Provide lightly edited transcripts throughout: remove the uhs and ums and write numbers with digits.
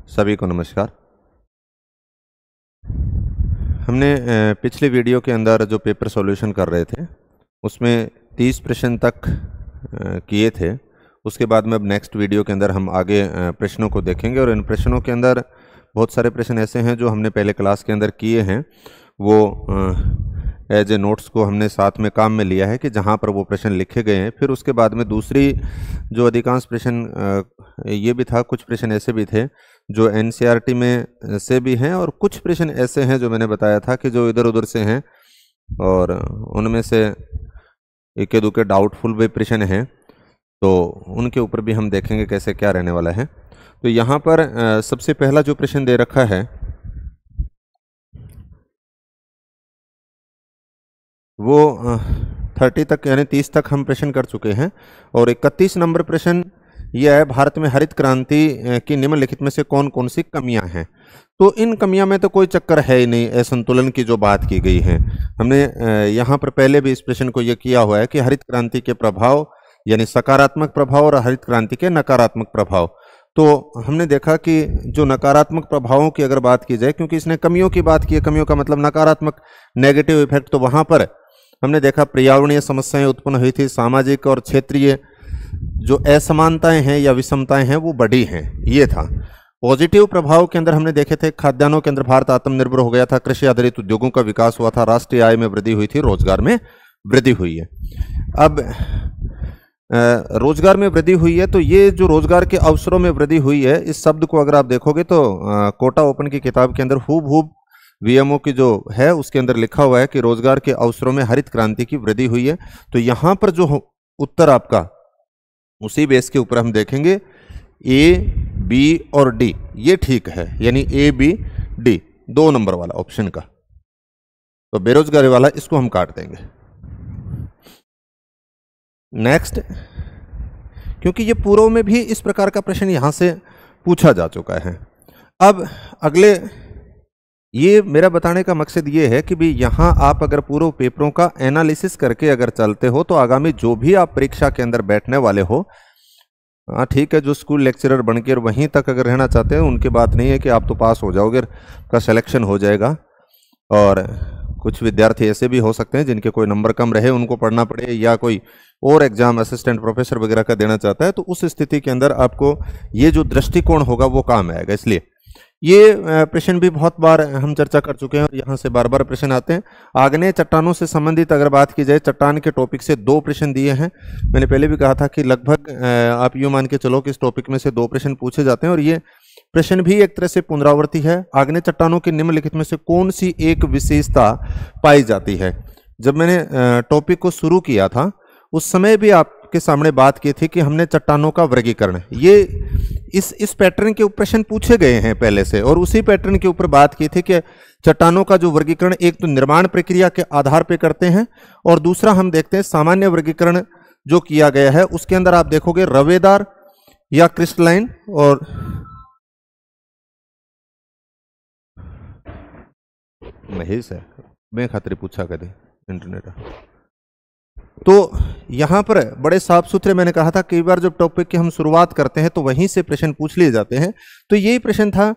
सभी को नमस्कार। हमने पिछले वीडियो के अंदर जो पेपर सॉल्यूशन कर रहे थे उसमें 30 प्रश्न तक किए थे। उसके बाद में अब नेक्स्ट वीडियो के अंदर हम आगे प्रश्नों को देखेंगे और इन प्रश्नों के अंदर बहुत सारे प्रश्न ऐसे हैं जो हमने पहले क्लास के अंदर किए हैं, वो एज ए नोट्स को हमने साथ में काम में लिया है कि जहाँ पर वो प्रश्न लिखे गए हैं। फिर उसके बाद में दूसरी जो अधिकांश प्रश्न ये भी था, कुछ प्रश्न ऐसे भी थे जो एनसीईआरटी में से भी हैं और कुछ प्रश्न ऐसे हैं जो मैंने बताया था कि जो इधर उधर से हैं और उनमें से इक्के दुक्के डाउटफुल भी प्रश्न हैं, तो उनके ऊपर भी हम देखेंगे कैसे क्या रहने वाला है। तो यहाँ पर सबसे पहला जो प्रश्न दे रखा है वो 30 तक यानी 30 तक हम प्रश्न कर चुके हैं और 31 नंबर प्रश्न यह है, भारत में हरित क्रांति की निम्नलिखित में से कौन कौन सी कमियां हैं। तो इन कमियां में तो कोई चक्कर है ही नहीं, असंतुलन की जो बात की गई है। हमने यहाँ पर पहले भी इस प्रश्न को यह किया हुआ है कि हरित क्रांति के प्रभाव यानी सकारात्मक प्रभाव और हरित क्रांति के नकारात्मक प्रभाव। तो हमने देखा कि जो नकारात्मक प्रभावों की अगर बात की जाए, क्योंकि इसने कमियों की बात की है, कमियों का मतलब नकारात्मक नेगेटिव इफेक्ट, तो वहाँ पर हमने देखा पर्यावरणीय समस्याएं उत्पन्न हुई थी, सामाजिक और क्षेत्रीय जो असमानताएं हैं या विषमताएं हैं वो बढ़ी हैं, ये था। पॉजिटिव प्रभाव के अंदर हमने देखे थे, खाद्यान्नों के अंदर भारत आत्मनिर्भर हो गया था, कृषि आधारित उद्योगों का विकास हुआ था, राष्ट्रीय आय में वृद्धि हुई थी, रोजगार में वृद्धि हुई है। अब रोजगार में वृद्धि हुई है, तो ये जो रोजगार के अवसरों में वृद्धि हुई है, इस शब्द को अगर आप देखोगे तो कोटा ओपन की किताब के अंदर हूबहू वीएमओ की जो है उसके अंदर लिखा हुआ है कि रोजगार के अवसरों में हरित क्रांति की वृद्धि हुई है। तो यहाँ पर जो उत्तर आपका उसी बेस के ऊपर हम देखेंगे ए, बी और डी, ये ठीक है, यानी ए, बी, डी 2 नंबर वाला ऑप्शन का। तो बेरोजगारी वाला इसको हम काट देंगे। नेक्स्ट, क्योंकि ये पूर्व में भी इस प्रकार का प्रश्न यहां से पूछा जा चुका है। अब अगले, ये मेरा बताने का मकसद ये है कि भी यहाँ आप अगर पूर्व पेपरों का एनालिसिस करके अगर चलते हो तो आगामी जो भी आप परीक्षा के अंदर बैठने वाले हो, हाँ ठीक है, जो स्कूल लेक्चरर बन के वहीं तक अगर रहना चाहते हैं उनकी बात नहीं है कि आप तो पास हो जाओगे, का सिलेक्शन हो जाएगा। और कुछ विद्यार्थी ऐसे भी हो सकते हैं जिनके कोई नंबर कम रहे, उनको पढ़ना पड़े, या कोई और एग्जाम असिस्टेंट प्रोफेसर वगैरह का देना चाहता है, तो उस स्थिति के अंदर आपको ये जो दृष्टिकोण होगा वो काम आएगा। इसलिए ये प्रश्न भी बहुत बार हम चर्चा कर चुके हैं और यहाँ से बार बार प्रश्न आते हैं। आग्नेय चट्टानों से संबंधित अगर बात की जाए, चट्टान के टॉपिक से 2 प्रश्न दिए हैं। मैंने पहले भी कहा था कि लगभग आप यूँ मान के चलो कि इस टॉपिक में से 2 प्रश्न पूछे जाते हैं और ये प्रश्न भी एक तरह से पुनरावृत्ति है। आग्नेय चट्टानों की निम्नलिखित में से कौन सी एक विशेषता पाई जाती है। जब मैंने टॉपिक को शुरू किया था उस समय भी आपके सामने बात की थी कि हमने चट्टानों का वर्गीकरण, ये इस पैटर्न के प्रश्न पूछे गए हैं पहले से, और उसी पैटर्न के ऊपर बात की थी कि चट्टानों का जो वर्गीकरण एक तो निर्माण प्रक्रिया के आधार पे करते हैं और दूसरा हम देखते हैं सामान्य वर्गीकरण जो किया गया है उसके अंदर आप देखोगे रवेदार या क्रिस्टलाइन। और महेश है, मैं खातिर पूछा करे इंटरनेट। तो यहाँ पर बड़े साफ सुथरे, मैंने कहा था कई बार जब टॉपिक की हम शुरुआत करते हैं तो वहीं से प्रश्न पूछ लिए जाते हैं। तो यही प्रश्न था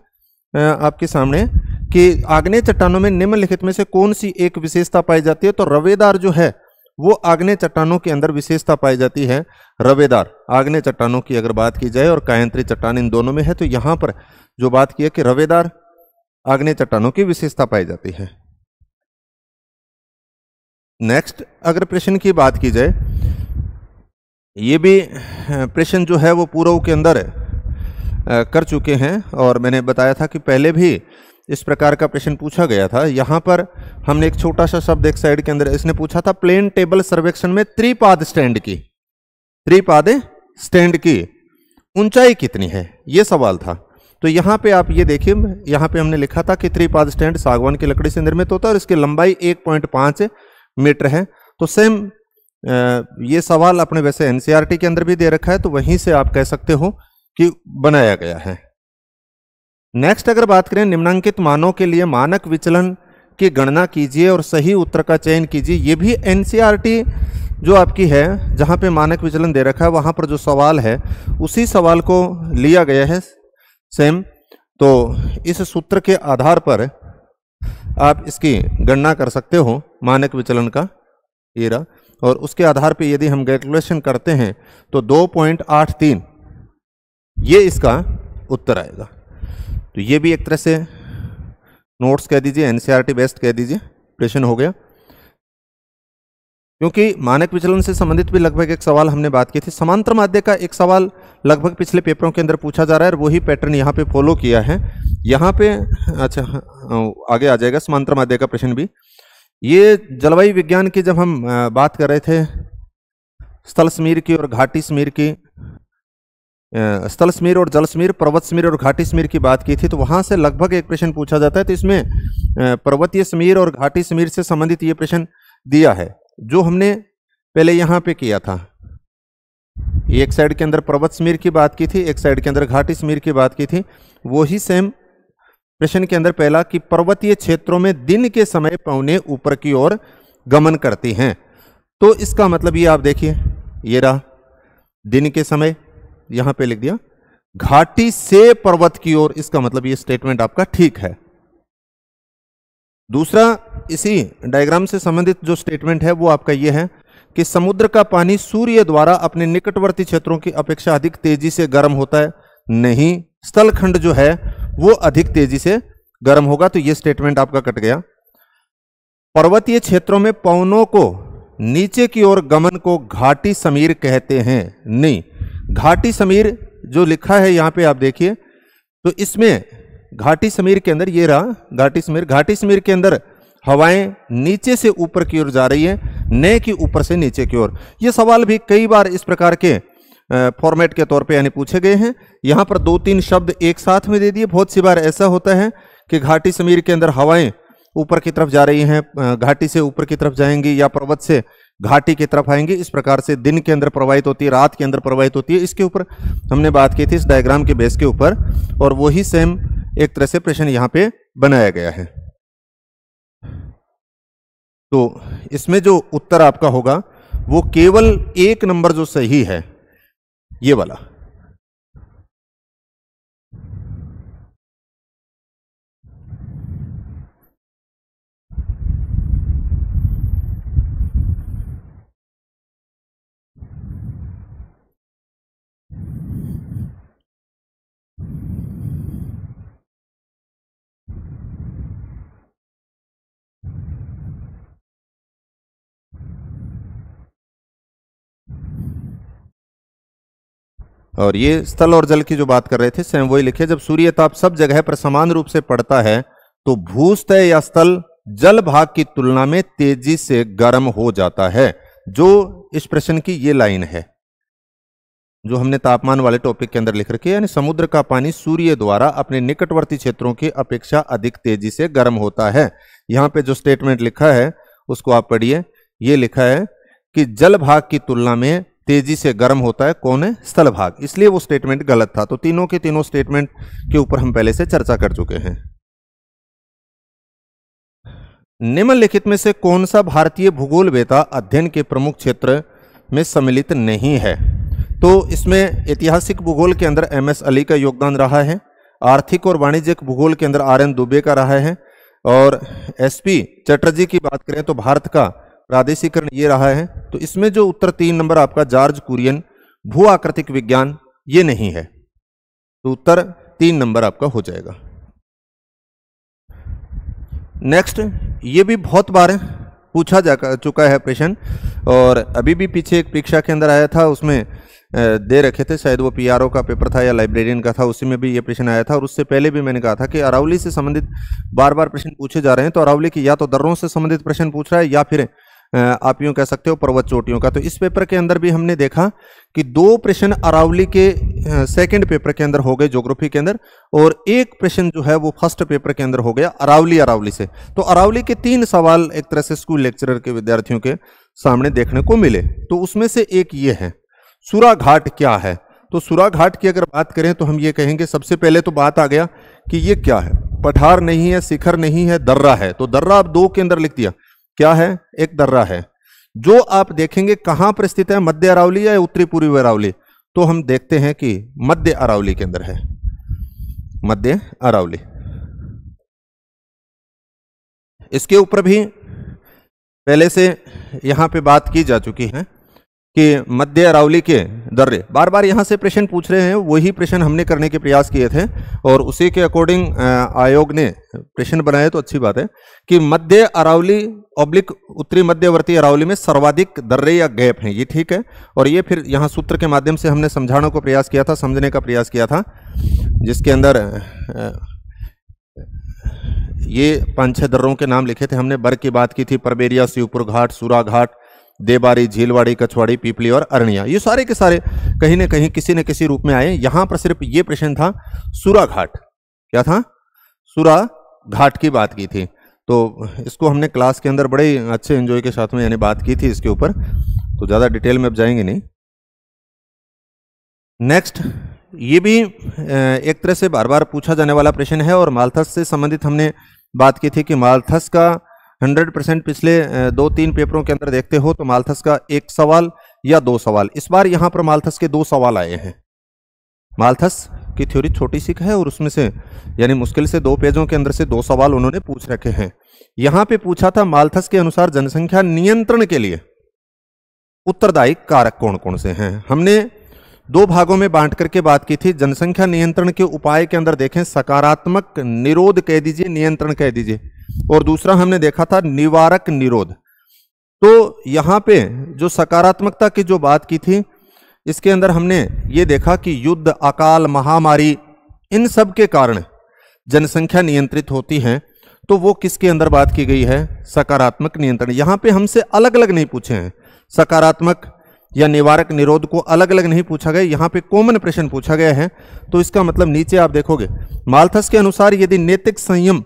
आपके सामने कि आग्नेय चट्टानों में निम्नलिखित में से कौन सी एक विशेषता पाई जाती है। तो रवेदार जो है वो आग्नेय चट्टानों के अंदर विशेषता पाई जाती है। रवेदार आग्नेय चट्टानों की अगर बात की जाए और कायंत्री चट्टान इन दोनों में है, तो यहाँ पर जो बात की है कि रवेदार आग्नेय चट्टानों की विशेषता पाई जाती है। नेक्स्ट, अगर प्रश्न की बात की जाए, ये भी प्रश्न जो है वो पूर्व के अंदर कर चुके हैं और मैंने बताया था कि पहले भी इस प्रकार का प्रश्न पूछा गया था। यहाँ पर हमने एक छोटा सा शब्द एक साइड के अंदर इसने पूछा था, प्लेन टेबल सर्वेक्षण में त्रिपाद स्टैंड की ऊंचाई कितनी है, ये सवाल था। तो यहाँ पे आप ये देखिए, यहाँ पे हमने लिखा था कि त्रिपाद स्टैंड सागवान की लकड़ी से निर्मित होता है और इसकी लंबाई 1.5 मीटर है। तो सेम ये सवाल अपने वैसे एनसीईआरटी के अंदर भी दे रखा है, तो वहीं से आप कह सकते हो कि बनाया गया है। नेक्स्ट, अगर बात करें निम्नांकित मानों के लिए मानक विचलन की गणना कीजिए और सही उत्तर का चयन कीजिए। ये भी एनसीईआरटी जो आपकी है, जहां पे मानक विचलन दे रखा है वहां पर जो सवाल है उसी सवाल को लिया गया है सेम। तो इस सूत्र के आधार पर आप इसकी गणना कर सकते हो मानक विचलन का ये रहा, और उसके आधार पे यदि हम कैलकुलेशन करते हैं तो 2.83 ये इसका उत्तर आएगा। तो ये भी एक तरह से नोट्स कह दीजिए, एनसीईआरटी बेस्ट कह दीजिए, प्रश्न हो गया। क्योंकि मानक विचलन से संबंधित भी लगभग एक सवाल हमने बात की थी। समांतर माध्य का एक सवाल लगभग पिछले पेपरों के अंदर पूछा जा रहा है और वही पैटर्न यहाँ पे फॉलो किया है। यहाँ पे अच्छा आगे आ जाएगा समांतर माध्य का प्रश्न भी। ये जलवायु विज्ञान की जब हम बात कर रहे थे स्थल समीर की और घाटी समीर की, स्थल समीर और जल समीर, पर्वत समीर और घाटी समीर की बात की थी, तो वहां से लगभग एक प्रश्न पूछा जाता है। तो इसमें पर्वतीय समीर और घाटी समीर से संबंधित ये प्रश्न दिया है जो हमने पहले यहाँ पे किया था। एक साइड के अंदर पर्वत समीर की बात की थी, एक साइड के अंदर घाटी समीर की बात की थी। वही सेम प्रश्न के अंदर पहला कि पर्वतीय क्षेत्रों में दिन के समय पौने ऊपर की ओर गमन करती हैं। तो इसका मतलब ये आप देखिए, ये रहा दिन के समय, यहां पे लिख दिया घाटी से पर्वत की ओर, इसका मतलब ये स्टेटमेंट आपका ठीक है। दूसरा इसी डायग्राम से संबंधित जो स्टेटमेंट है वो आपका ये है कि समुद्र का पानी सूर्य द्वारा अपने निकटवर्ती क्षेत्रों की अपेक्षा अधिक तेजी से गर्म होता है। नहीं, स्थलखंड जो है वो अधिक तेजी से गर्म होगा। तो ये स्टेटमेंट आपका कट गया। पर्वतीय क्षेत्रों में पवनों को नीचे की ओर गमन को घाटी समीर कहते हैं। नहीं, घाटी समीर जो लिखा है यहां पे आप देखिए, तो इसमें घाटी समीर के अंदर ये रहा घाटी समीर, घाटी समीर के अंदर हवाएं नीचे से ऊपर की ओर जा रही है, न कि ऊपर से नीचे की ओर। ये सवाल भी कई बार इस प्रकार के फॉर्मेट के तौर पे यानी पूछे गए हैं। यहां पर 2-3 शब्द एक साथ में दे दिए। बहुत सी बार ऐसा होता है कि घाटी समीर के अंदर हवाएं ऊपर की तरफ जा रही हैं, घाटी से ऊपर की तरफ जाएंगी या पर्वत से घाटी की तरफ आएंगी। इस प्रकार से दिन के अंदर प्रवाहित होती है, रात के अंदर प्रवाहित होती है। इसके ऊपर हमने बात की थी इस डायग्राम के बेस के ऊपर, और वही सेम एक तरह से प्रश्न यहां पे बनाया गया है। तो इसमें जो उत्तर आपका होगा वो केवल एक नंबर जो सही है ये वाला। और ये स्थल और जल की जो बात कर रहे थे सेम वही लिखे। जब सूर्य ताप सब जगह पर समान रूप से पड़ता है तो भूस्तर या स्थल जल भाग की तुलना में तेजी से गर्म हो जाता है। जो इस प्रश्न की ये लाइन है जो हमने तापमान वाले टॉपिक के अंदर लिख रखी है, यानी समुद्र का पानी सूर्य द्वारा अपने निकटवर्ती क्षेत्रों की अपेक्षा अधिक तेजी से गर्म होता है। यहां पे जो स्टेटमेंट लिखा है उसको आप पढ़िए। ये लिखा है कि जल भाग की तुलना में तेजी से गर्म होता है, कौन है? स्थल भाग। इसलिए वो स्टेटमेंट गलत था। तो तीनों के तीनों स्टेटमेंट के ऊपर हम पहले से चर्चा कर चुके हैं। निम्नलिखित में से कौन सा भारतीय भूगोल वेता अध्ययन के प्रमुख क्षेत्र में सम्मिलित नहीं है? तो इसमें ऐतिहासिक भूगोल के अंदर MS अली का योगदान रहा है, आर्थिक और वाणिज्यिक भूगोल के अंदर RN दुबे का रहा है, और SP चटर्जी की बात करें तो भारत का प्रादेशिकरण ये रहा है। तो इसमें जो उत्तर 3 नंबर आपका जॉर्ज कुरियन भू आकृतिक विज्ञान ये नहीं है। तो उत्तर 3 नंबर आपका हो जाएगा। नेक्स्ट, ये भी बहुत बार पूछा जा चुका है प्रश्न, और अभी भी पीछे एक परीक्षा के अंदर आया था, उसमें दे रखे थे, शायद वो PRO का पेपर था या लाइब्रेरियन का था, उसी में भी ये प्रश्न आया था। और उससे पहले भी मैंने कहा था कि अरावली से संबंधित बार बार प्रश्न पूछे जा रहे हैं। तो अरावली की या तो दर्रों से संबंधित प्रश्न पूछ रहा है या फिर आप यूं कह सकते हो पर्वत चोटियों का। तो इस पेपर के अंदर भी हमने देखा कि 2 प्रश्न अरावली के सेकंड पेपर के अंदर हो गए ज्योग्राफी के अंदर, और एक प्रश्न जो है वो फर्स्ट पेपर के अंदर हो गया अरावली से। तो अरावली के 3 सवाल एक तरह से स्कूल लेक्चरर के विद्यार्थियों के सामने देखने को मिले। तो उसमें से एक ये है, सुरा घाट क्या है? तो सुरा घाट की अगर बात करें तो हम ये कहेंगे, सबसे पहले तो बात आ गया कि ये क्या है। पठार नहीं है, शिखर नहीं है, दर्रा है। तो दर्रा आप 2 के अंदर लिख दिया। क्या है? एक दर्रा है जो आप देखेंगे कहां पर स्थित है, मध्य अरावली या उत्तरी पूर्वी अरावली? तो हम देखते हैं कि मध्य अरावली के अंदर है। मध्य अरावली। इसके ऊपर भी पहले से यहां पे बात की जा चुकी है कि मध्य अरावली के दर्रे, बार बार यहां से प्रश्न पूछ रहे हैं, वही प्रश्न हमने करने के प्रयास किए थे और उसी के अकॉर्डिंग आयोग ने प्रश्न बनाए, तो अच्छी बात है कि मध्य अरावली ऑब्लिक उत्तरी मध्यवर्ती अरावली में सर्वाधिक दर्रे या गैप हैं, ये ठीक है। और ये फिर यहाँ सूत्र के माध्यम से हमने समझाने को प्रयास किया था, समझने का प्रयास किया था, जिसके अंदर ये 5-6 दर्रों के नाम लिखे थे हमने। बर की बात की थी, परबेरिया, शिवपुर घाट, सूरा घाट, देबारी, झीलवाड़ी, कछवाड़ी, पीपली और अरनिया, ये सारे के सारे कहीं न कहीं किसी न किसी रूप में आए। यहां पर सिर्फ ये प्रश्न था सूरा घाट, क्या था, सूरा घाट की बात की थी। तो इसको हमने क्लास के अंदर बड़े अच्छे एंजॉय के साथ में यानी बात की थी इसके ऊपर, तो ज़्यादा डिटेल में अब जाएंगे नहीं। नेक्स्ट, ये भी एक तरह से बार बार पूछा जाने वाला प्रश्न है और मालथस से संबंधित हमने बात की थी कि मालथस का 100% पिछले 2-3 पेपरों के अंदर देखते हो तो मालथस का 1 सवाल या 2 सवाल, इस बार यहां पर मालथस के 2 सवाल आए हैं। मालथस की थ्योरी छोटी सी है और उसमें से यानी मुश्किल से 2 पेजों के अंदर से 2 सवाल उन्होंने पूछ रखे हैं। यहां पे पूछा था मालथस के अनुसार जनसंख्या नियंत्रण के लिए उत्तरदायी कारक कौन कौन से हैं। हमने 2 भागों में बांट करके बात की थी। जनसंख्या नियंत्रण के उपाय के अंदर देखें सकारात्मक निरोध कह दीजिए, नियंत्रण कह दीजिए, और दूसरा हमने देखा था निवारक निरोध। तो यहां पे जो सकारात्मकता की जो बात की थी, इसके अंदर हमने ये देखा कि युद्ध, अकाल, महामारी, इन सब के कारण जनसंख्या नियंत्रित होती है। तो वो किसके अंदर बात की गई है, सकारात्मक नियंत्रण। यहां पे हमसे अलग अलग नहीं पूछे हैं, सकारात्मक या निवारक निरोध को अलग अलग नहीं पूछा गया, यहां पे कॉमन प्रश्न पूछा गया है। तो इसका मतलब नीचे आप देखोगे मालथस के अनुसार यदि नैतिक संयम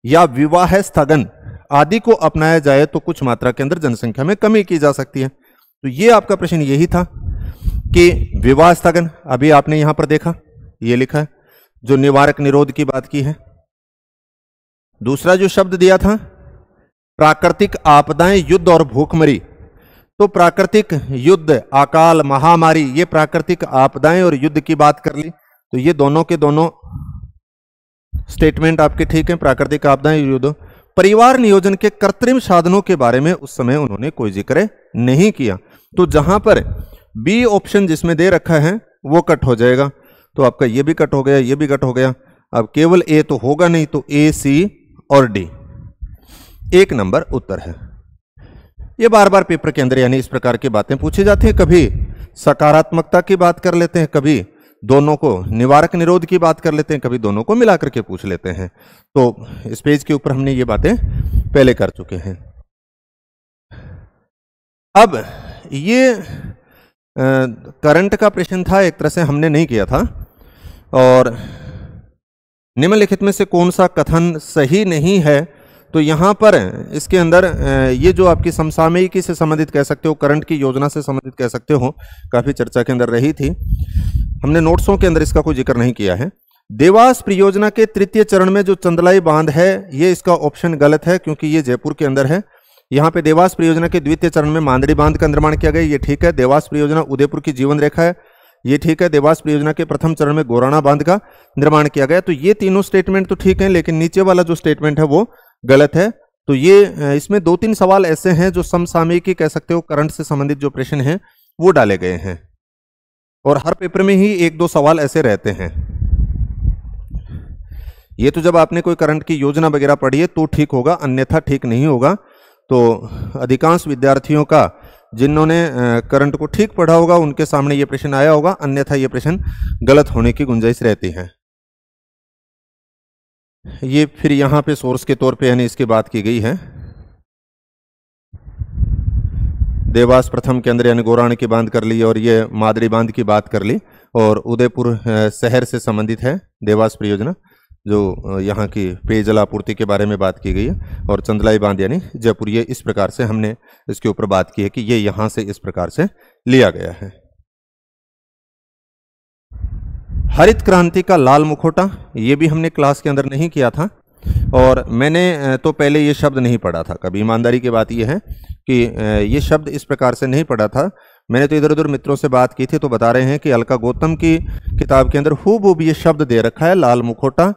या विवाह स्थगन आदि को अपनाया जाए तो कुछ मात्रा के अंदर जनसंख्या में कमी की जा सकती है। तो ये आपका प्रश्न यही था कि विवाह स्थगन, अभी आपने यहां पर देखा ये लिखा है, जो निवारक निरोध की बात की है। दूसरा जो शब्द दिया था प्राकृतिक आपदाएं, युद्ध और भूखमरी, तो प्राकृतिक युद्ध, अकाल, महामारी, ये प्राकृतिक आपदाएं और युद्ध की बात कर ली। तो ये दोनों के दोनों स्टेटमेंट आपके ठीक हैं, प्राकृतिक आपदाएं, युद्ध। परिवार नियोजन के कृत्रिम साधनों के बारे में उस समय उन्होंने कोई जिक्र नहीं किया। तो जहां पर बी ऑप्शन जिसमें दे रखा है वो कट हो जाएगा, तो आपका ये भी कट हो गया, ये भी कट हो गया। अब केवल ए तो होगा नहीं, तो ए, सी और डी 1 नंबर उत्तर है। ये बार बार पेपर के अंदर यानी इस प्रकार की बातें पूछी जाती हैं, कभी सकारात्मकता की बात कर लेते हैं, कभी दोनों को निवारक निरोध की बात कर लेते हैं, कभी दोनों को मिला करके पूछ लेते हैं। तो इस पेज के ऊपर हमने ये बातें पहले कर चुके हैं। अब ये करंट का प्रश्न था, एक तरह से हमने नहीं किया था। और निम्नलिखित में से कौन सा कथन सही नहीं है, तो यहां पर इसके अंदर ये जो आपकी समसामयिकी से संबंधित कह सकते हो, करंट की योजना से संबंधित कह सकते हो, काफी चर्चा के अंदर रही थी। हमने नोट्सों के अंदर इसका कोई जिक्र नहीं किया है। देवास परियोजना के 3य चरण में जो चंदलाई बांध है, ये इसका ऑप्शन गलत है क्योंकि ये जयपुर के अंदर है। यहाँ पे देवास परियोजना के 2य चरण में मांदड़ी बांध का निर्माण किया गया, ये ठीक है। देवास परियोजना उदयपुर की जीवन रेखा है, ये ठीक है। देवास परियोजना के प्रथम चरण में गोराना बांध का निर्माण किया गया। तो ये तीनों स्टेटमेंट तो ठीक है, लेकिन नीचे वाला जो स्टेटमेंट है वो गलत है। तो ये इसमें 2-3 सवाल ऐसे हैं जो समसामयिकी कह सकते हो, करंट से संबंधित जो प्रश्न हैं वो डाले गए हैं, और हर पेपर में ही 1-2 सवाल ऐसे रहते हैं। ये तो जब आपने कोई करंट की योजना वगैरह पढ़ी है तो ठीक होगा, अन्यथा ठीक नहीं होगा। तो अधिकांश विद्यार्थियों का जिन्होंने करंट को ठीक पढ़ा होगा उनके सामने ये प्रश्न आया होगा, अन्यथा ये प्रश्न गलत होने की गुंजाइश रहती है। ये फिर यहां पे सोर्स के तौर पे यानी इसकी बात की गई है। देवास प्रथम के अंदर यानी गोराने की बांध कर ली, और ये मादड़ी बांध की बात कर ली, और उदयपुर शहर से संबंधित है देवास परियोजना, जो यहाँ की पेयजल आपूर्ति के बारे में बात की गई है। और चंदलाई बांध यानी जयपुर, ये इस प्रकार से हमने इसके ऊपर बात की है कि ये यहाँ से इस प्रकार से लिया गया है। हरित क्रांति का लाल मुखौटा, ये भी हमने क्लास के अंदर नहीं किया था, और मैंने तो पहले ये शब्द नहीं पढ़ा था कभी। ईमानदारी की बात ये है कि ये शब्द इस प्रकार से नहीं पढ़ा था। मैंने तो इधर उधर मित्रों से बात की थी तो बता रहे हैं कि अलका गौतम की किताब के अंदर हूबहू ये शब्द दे रखा है, लाल मुखौटा,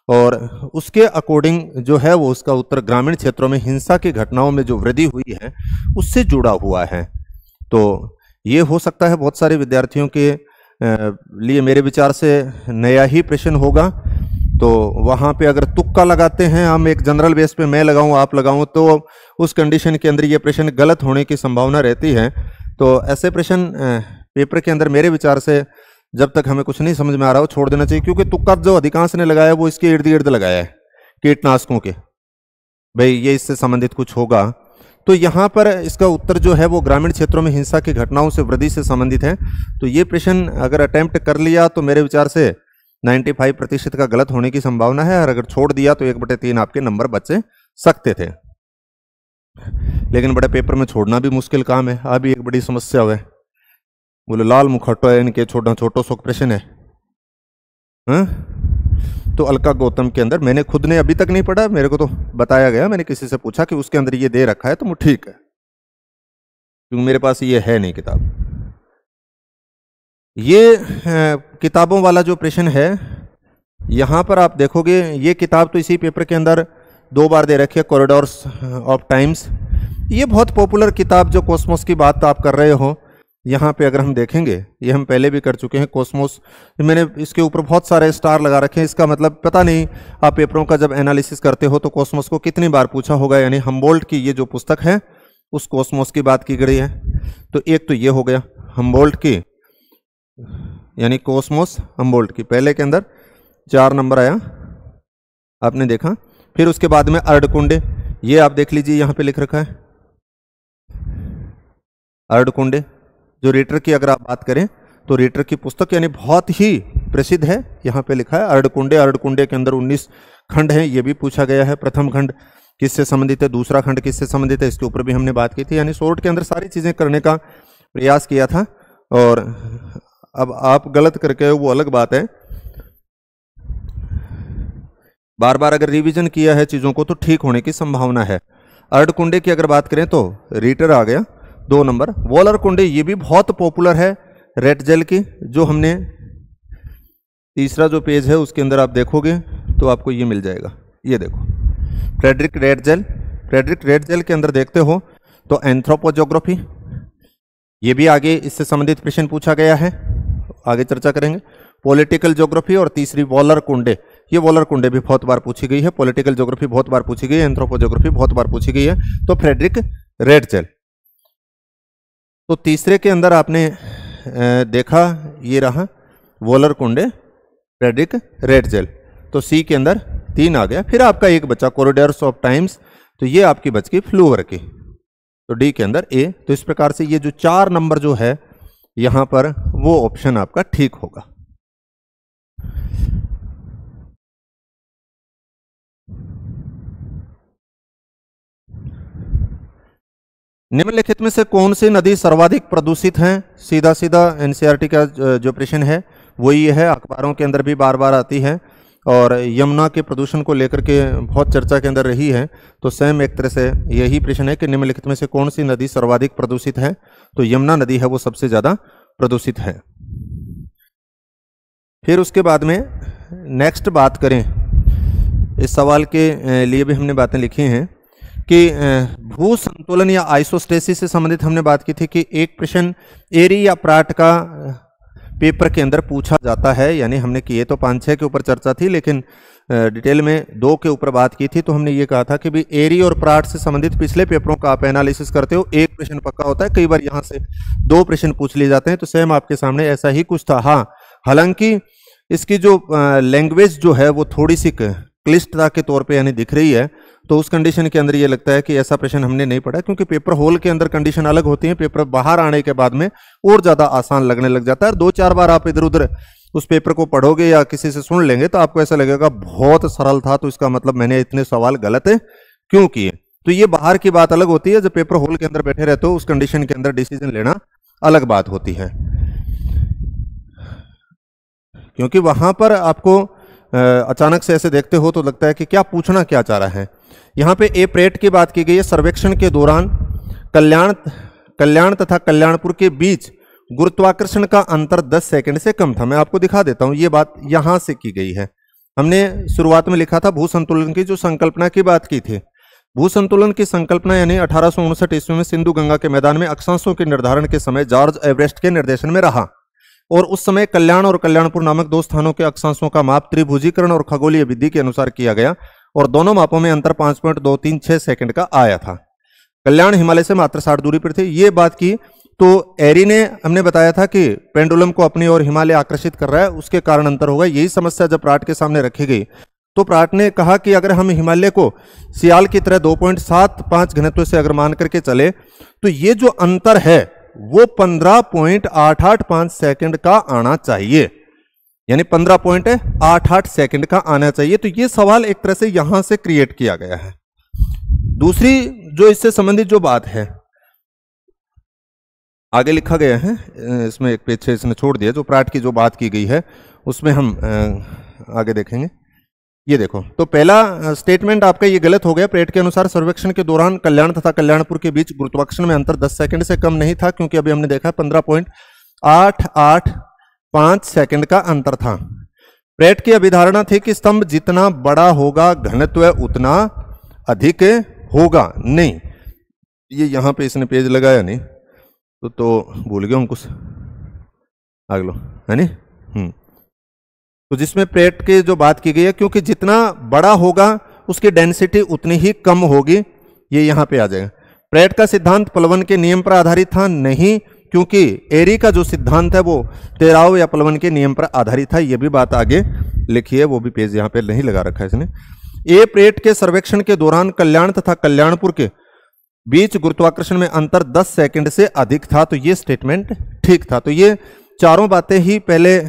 और उसके अकॉर्डिंग जो है वो उसका उत्तर ग्रामीण क्षेत्रों में हिंसा की घटनाओं में जो वृद्धि हुई है उससे जुड़ा हुआ है। तो ये हो सकता है बहुत सारे विद्यार्थियों के लिए मेरे विचार से नया ही प्रश्न होगा। तो वहाँ पे अगर तुक्का लगाते हैं हम, एक जनरल बेस पे मैं लगाऊं आप लगाऊं, तो उस कंडीशन के अंदर ये प्रश्न गलत होने की संभावना रहती है। तो ऐसे प्रश्न पेपर के अंदर मेरे विचार से जब तक हमें कुछ नहीं समझ में आ रहा हो छोड़ देना चाहिए, क्योंकि तुक्का जो अधिकांश ने लगाया वो इसके इर्द गिर्द लगाया है, कीटनाशकों के, भाई ये इससे संबंधित कुछ होगा। तो यहाँ पर इसका उत्तर जो है वो ग्रामीण क्षेत्रों में हिंसा की घटनाओं से वृद्धि से संबंधित है। तो ये प्रश्न अगर अटेम्प्ट कर लिया तो मेरे विचार से 95% का गलत होने की संभावना है, और अगर छोड़ दिया तो 1/3 आपके नंबर बच सकते थे। लेकिन बड़े पेपर में छोड़ना भी मुश्किल काम है, अभी एक बड़ी समस्या है। बोले लाल मुखौटा है इनके, छोटा छोटो सो प्रश्न है। तो अलका गौतम के अंदर मैंने खुद ने अभी तक नहीं पढ़ा, मेरे को तो बताया गया, मैंने किसी से पूछा कि उसके अंदर ये दे रखा है तो ठीक है, क्योंकि मेरे पास ये है नहीं किताब। ये किताबों वाला जो प्रश्न है यहाँ पर आप देखोगे, ये किताब तो इसी पेपर के अंदर 2 बार दे रखी है, कॉरिडोर्स ऑफ टाइम्स। ये बहुत पॉपुलर किताब जो कॉस्मोस की बात आप कर रहे हो, यहाँ पे अगर हम देखेंगे, ये हम पहले भी कर चुके हैं कॉस्मोस, मैंने इसके ऊपर बहुत सारे स्टार लगा रखे हैं। इसका मतलब पता नहीं आप पेपरों का जब एनालिसिस करते हो तो कॉस्मोस को कितनी बार पूछा होगा। यानी हम्बोल्ट की ये जो पुस्तक है उस कॉस्मोस की बात की गई है। तो एक तो ये हो गया हम्बोल्ट की, यानी कॉस्मोस हम्बोल्ट की, पहले के अंदर 4 नंबर आया, आपने देखा। फिर उसके बाद में अर्धकुंडे, ये आप देख लीजिए यहाँ पे लिख रखा है अर्धकुंडे, जो रीटर की अगर आप बात करें तो रीटर की पुस्तक यानी बहुत ही प्रसिद्ध है। यहाँ पे लिखा है अर्धकुंडे। अर्धकुंडे के अंदर 19 खंड हैं, ये भी पूछा गया है। प्रथम खंड किससे संबंधित है, दूसरा खंड किससे संबंधित है, इसके ऊपर भी हमने बात की थी। यानी शॉर्ट के अंदर सारी चीजें करने का प्रयास किया था। और अब आप गलत करके वो अलग बात है, बार बार अगर रिवीजन किया है चीजों को तो ठीक होने की संभावना है। अर्धकुंडे की अगर बात करें तो रीटर आ गया 2 नंबर। वॉलर कुंडे ये भी बहुत पॉपुलर है, रेड जेल की, जो हमने तीसरा जो पेज है उसके अंदर आप देखोगे तो आपको ये मिल जाएगा। ये देखो Friedrich Ratzel, Friedrich Ratzel के अंदर देखते हो तो एंथ्रोपोजोग्राफी, ये भी आगे इससे संबंधित प्रश्न पूछा गया है, आगे चर्चा करेंगे। पॉलिटिकल ज्योग्राफी और तीसरी वॉलर कुंडे, ये वॉलर कुंडे भी बहुत बार पूछी गई है। पॉलिटिकल ज्योग्राफी बहुत बार पूछी गई है, एंथ्रोपोजोग्राफी बहुत बार पूछी गई है। तो फ्रेडरिक रेड जेल। तो तीसरे के अंदर आपने देखा ये रहा वॉलर कुंडे, फ्रेडरिक रेड जेल। तो सी के अंदर 3 आ गया। फिर आपका एक बचा कॉरिडोर्स ऑफ टाइम्स, तो ये आपकी बच गई फ्लूवर की, तो डी के अंदर ए। तो इस प्रकार से ये जो 4 नंबर जो है यहां पर वो ऑप्शन आपका ठीक होगा। निम्नलिखित में से कौन सी नदी सर्वाधिक प्रदूषित है? सीधा सीधा एनसीईआरटी का जो प्रश्न है वो ये है, अखबारों के अंदर भी बार बार आती है और यमुना के प्रदूषण को लेकर के बहुत चर्चा के अंदर रही है। तो सेम एक तरह से यही प्रश्न है कि निम्नलिखित में से कौन सी नदी सर्वाधिक प्रदूषित है? तो यमुना नदी है वो सबसे ज्यादा प्रदूषित है। फिर उसके बाद में नेक्स्ट बात करें, इस सवाल के लिए भी हमने बातें लिखी हैं कि भू संतुलन या आइसोस्टेसिस से संबंधित हमने बात की थी कि एक प्रश्न एरी या प्राट का पेपर के अंदर पूछा जाता है। यानी हमने किए तो 5-6 के ऊपर चर्चा थी, लेकिन डिटेल में 2 के ऊपर बात की थी। तो हमने ये कहा था कि भी एरी और प्राट से संबंधित पिछले पेपरों का आप एनालिसिस करते हो, एक प्रश्न पक्का होता है, कई बार यहाँ से 2 प्रश्न पूछ लिए जाते हैं। तो सेम आपके सामने ऐसा ही कुछ था। हाँ, हालांकि इसकी जो लैंग्वेज जो है वो थोड़ी सी क्लिष्टता के तौर पे यानी दिख रही है। तो उस कंडीशन के अंदर ये लगता है कि ऐसा प्रश्न हमने नहीं पढ़ा, क्योंकि पेपर हॉल के अंदर कंडीशन अलग होती है, पेपर बाहर आने के बाद में और ज्यादा आसान लगने लग जाता है। 2-4 बार आप इधर उधर उस पेपर को पढ़ोगे या किसी से सुन लेंगे तो आपको ऐसा लगेगा बहुत सरल था, तो इसका मतलब मैंने इतने सवाल गलत क्यों किए। तो ये बाहर की बात अलग होती है, जब पेपर हॉल के अंदर बैठे रहते हो उस कंडीशन के अंदर डिसीजन लेना अलग बात होती है, क्योंकि वहां पर आपको अचानक से ऐसे देखते हो तो लगता है कि क्या पूछना क्या चाह रहा है। यहाँ पे ए प्रेट की बात की गई है। सर्वेक्षण के दौरान कल्याण कल्याण तथा कल्याणपुर के बीच गुरुत्वाकर्षण का अंतर 10 सेकंड से कम था। मैं आपको दिखा देता हूं, ये बात यहां से की गई है। हमने शुरुआत में लिखा था भू संतुलन की जो संकल्पना की बात की थी। भू संतुलन की संकल्पना यानी 1859 ईस्वी में सिंधु गंगा के मैदान में अक्षांशों के निर्धारण के समय जॉर्ज एवरेस्ट के निर्देशन में रहा और उस समय कल्याण और कल्याणपुर नामक दो स्थानों के अक्षांशों का माप त्रिभुजीकरण और खगोलीय विधि के अनुसार किया गया और दोनों मापों में अंतर 5.236 सेकंड का आया था। कल्याण हिमालय से मात्र 60 दूरी पर थे। ये बात की तो एरी ने हमने बताया था कि पेंडुलम को अपनी ओर हिमालय आकर्षित कर रहा है, उसके कारण अंतर होगा। यही समस्या जब प्राट के सामने रखी गई तो प्राट ने कहा कि अगर हम हिमालय को सियाल की तरह 2.75 घनत्व से अगर मान करके चले तो ये जो अंतर है वो 15.885 सेकंड का आना चाहिए, यानी 15.88 सेकंड का आना चाहिए। तो ये सवाल एक तरह से यहां से क्रिएट किया गया है। दूसरी जो इससे संबंधित जो बात है आगे लिखा गया है, इसमें एक पेज से इसने छोड़ दिया, जो प्राट की जो बात की गई है उसमें हम आगे देखेंगे। ये देखो, तो पहला स्टेटमेंट आपका ये गलत हो गया। प्रेट के अनुसार सर्वेक्षण के दौरान कल्याण तथा कल्याणपुर के बीच गुरुत्वाकर्षण में अंतर 10 सेकंड से कम नहीं था, क्योंकि अभी हमने देखा 15.885 सेकंड का अंतर था। प्रेट की अभिधारणा थी कि स्तंभ जितना बड़ा होगा घनत्व उतना अधिक होगा। नहीं, ये यहां पे इसने पेज लगाया नहीं तो भूल गया हम कुछ, आगे लो है नी। तो जिसमें प्रेट की जो बात की गई है, क्योंकि जितना बड़ा होगा उसकी डेंसिटी उतनी ही कम होगी, ये यहां पे आ जाएगा। प्रेट का सिद्धांत प्लवन के नियम पर आधारित था, नहीं, क्योंकि एरी का जो सिद्धांत है वो टेराव या प्लवन के नियम पर आधारित था। ये भी बात आगे लिखी है, वो भी पेज यहां पे नहीं लगा रखा है इसने। ए प्रेट के सर्वेक्षण के दौरान कल्याण तथा कल्याणपुर के बीच गुरुत्वाकर्षण में अंतर 10 सेकंड से अधिक था, तो ये स्टेटमेंट ठीक था। तो ये चारों बातें ही पहले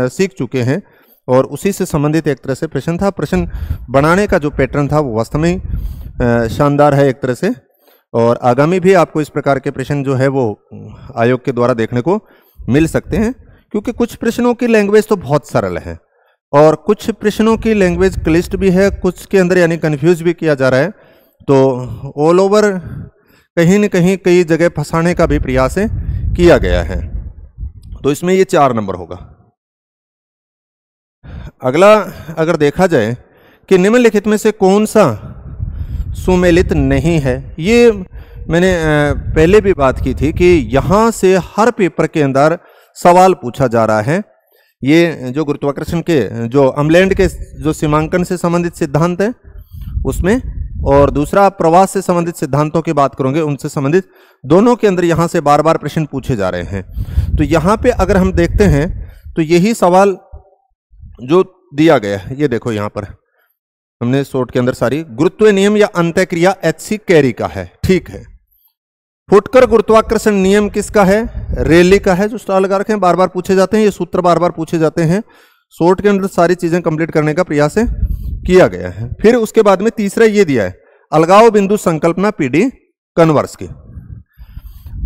सीख चुके हैं और उसी से संबंधित एक तरह से प्रश्न था। प्रश्न बनाने का जो पैटर्न था वो वास्तव में शानदार है एक तरह से, और आगामी भी आपको इस प्रकार के प्रश्न जो है वो आयोग के द्वारा देखने को मिल सकते हैं, क्योंकि कुछ प्रश्नों की लैंग्वेज तो बहुत सरल है और कुछ प्रश्नों की लैंग्वेज क्लिष्ट भी है, कुछ के अंदर यानी कंफ्यूज भी किया जा रहा है। तो ऑल ओवर कहीं न कहीं कई जगह फंसाने का भी प्रयास किया गया है। तो इसमें ये 4 नंबर होगा। अगला अगर देखा जाए कि निम्नलिखित में से कौन सा सुमेलित नहीं है, ये मैंने पहले भी बात की थी कि यहां से हर पेपर के अंदर सवाल पूछा जा रहा है। ये जो गुरुत्वाकर्षण के जो अम्लैंड के जो सीमांकन से संबंधित सिद्धांत है उसमें, और दूसरा प्रवास से संबंधित सिद्धांतों की बात करोगे उनसे संबंधित, दोनों के अंदर यहां से बार बार प्रश्न पूछे जा रहे हैं। तो यहां पे अगर हम देखते हैं तो यही सवाल जो दिया गया है, ये देखो यहां पर हमने शॉर्ट के अंदर सारी गुरुत्व नियम या अंतःक्रिया एच.सी. कैरी का है, ठीक है। फुटकर गुरुत्वाकर्षण नियम किसका है? रेली का है, जो स्टार लगा रखे हैं, बार बार पूछे जाते हैं, ये सूत्र बार बार पूछे जाते हैं। शॉर्ट के अंदर सारी चीजें कंप्लीट करने का प्रयास किया गया है। फिर उसके बाद में तीसरा ये दिया है अलगाव बिंदु संकल्पना पीडी कन्वर्स की।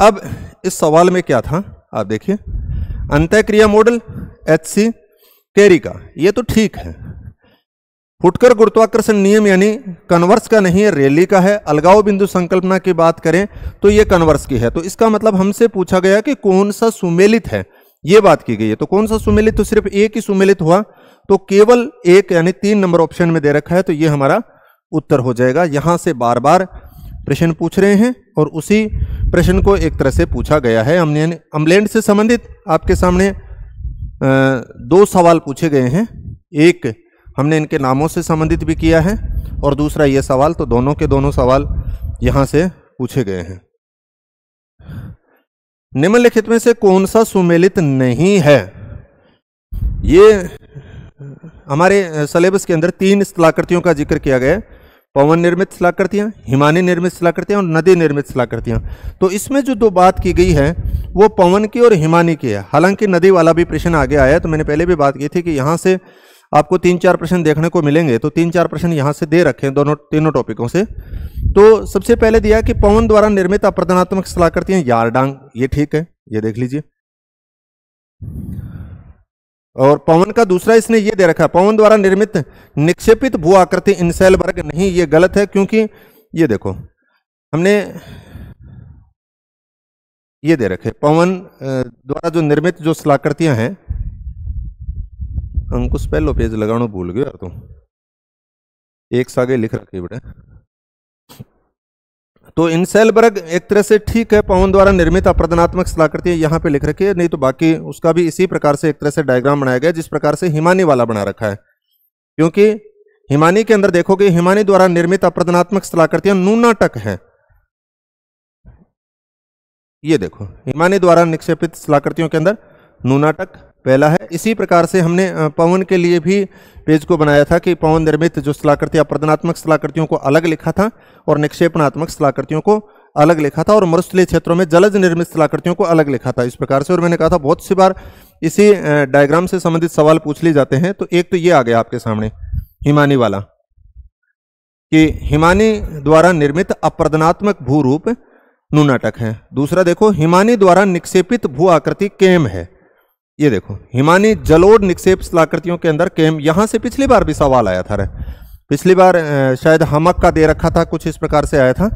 अब इस सवाल में क्या था आप देखिए, अंतःक्रिया मॉडल एच.सी. कैरी का, ये तो ठीक है। फुटकर गुरुत्वाकर्षण नियम यानी कन्वर्स का नहीं है, रेली का है। अलगाव बिंदु संकल्पना की बात करें तो ये कन्वर्स की है। तो इसका मतलब हमसे पूछा गया कि कौन सा सुमेलित है, ये बात की गई है। तो कौन सा सुमेलित? तो सिर्फ एक ही सुमेलित हुआ, तो केवल एक यानी 3 नंबर ऑप्शन में दे रखा है, तो ये हमारा उत्तर हो जाएगा। यहां से बार बार प्रश्न पूछ रहे हैं और उसी प्रश्न को एक तरह से पूछा गया है। हमने अम्लैंड से संबंधित आपके सामने 2 सवाल पूछे गए हैं, एक हमने इनके नामों से संबंधित भी किया है और दूसरा ये सवाल, तो दोनों के दोनों सवाल यहां से पूछे गए हैं। निम्नलिखित में से कौन सा सुमेलित नहीं है? ये हमारे सिलेबस के अंदर 3 स्थलाकृतियों का जिक्र किया गया है, पवन निर्मित स्थलाकृतियां, हिमानी निर्मित स्थलाकृतियां और नदी निर्मित स्थलाकृतियां। तो इसमें जो 2 बात की गई है वो पवन की और हिमानी की है। हालांकि नदी वाला भी प्रश्न आगे आया है, तो मैंने पहले भी बात की थी कि यहां से आपको 3-4 प्रश्न देखने को मिलेंगे, तो 3-4 प्रश्न यहां से दे रखे हैं तीनों टॉपिकों से। तो सबसे पहले दिया कि पवन द्वारा निर्मित अप्रदनात्मक स्थलाकृतियां यारडांग, ये ठीक है, ये देख लीजिए। और पवन का दूसरा इसने ये दे रखा है, पवन द्वारा निर्मित निक्षेपित भू आकृति इंसेलबर्ग, नहीं, ये गलत है, क्योंकि ये देखो हमने ये दे रखे पवन द्वारा जो निर्मित जो स्थलाकृतियां हैं, अंकुश पहलो पेज लगाना भूल गयो यार तुम, एक सागे लिख रखे बेटा। तो इंसेलबर्ग एक तरह से ठीक है, पवन द्वारा निर्मित अप्रदनात्मक स्थलाकृतियां यहाँ पे लिख रखी है, नहीं तो बाकी उसका भी इसी प्रकार से एक तरह से डायग्राम बनाया गया जिस प्रकार से हिमानी वाला बना रखा है। क्योंकि हिमानी के अंदर देखोगे हिमानी द्वारा निर्मित अप्रदनात्मक स्थलाकृतियां नुनाटक है। ये देखो हिमानी द्वारा निक्षेपित स्थलाकृतियों के अंदर नुनाटक पहला है। इसी प्रकार से हमने पवन के लिए भी पेज को बनाया था कि पवन निर्मित जो स्थलाकृतियां अप्रदनात्मक स्थलाकृतियों को अलग लिखा था और निक्षेपणात्मक स्थलाकृतियों को अलग लिखा था, और मरुस्थलीय क्षेत्रों में जलज निर्मित स्थलाकृतियों को अलग लिखा था इस प्रकार से। और मैंने कहा था बहुत सी बार इसी डायग्राम से संबंधित सवाल पूछ लिए जाते हैं। तो एक तो ये आ गया आपके सामने हिमानी वाला कि हिमानी द्वारा निर्मित अप्रदनात्मक भूरूप नुनाटक है। दूसरा देखो हिमानी द्वारा निक्षेपित भू आकृति केम है। ये देखो हिमानी जलोढ़ निक्षेप स्थलाकृतियों के अंदर केम, यहां से पिछली बार भी सवाल आया था। पिछली बार शायद हमक का दे रखा था, कुछ इस प्रकार से आया था।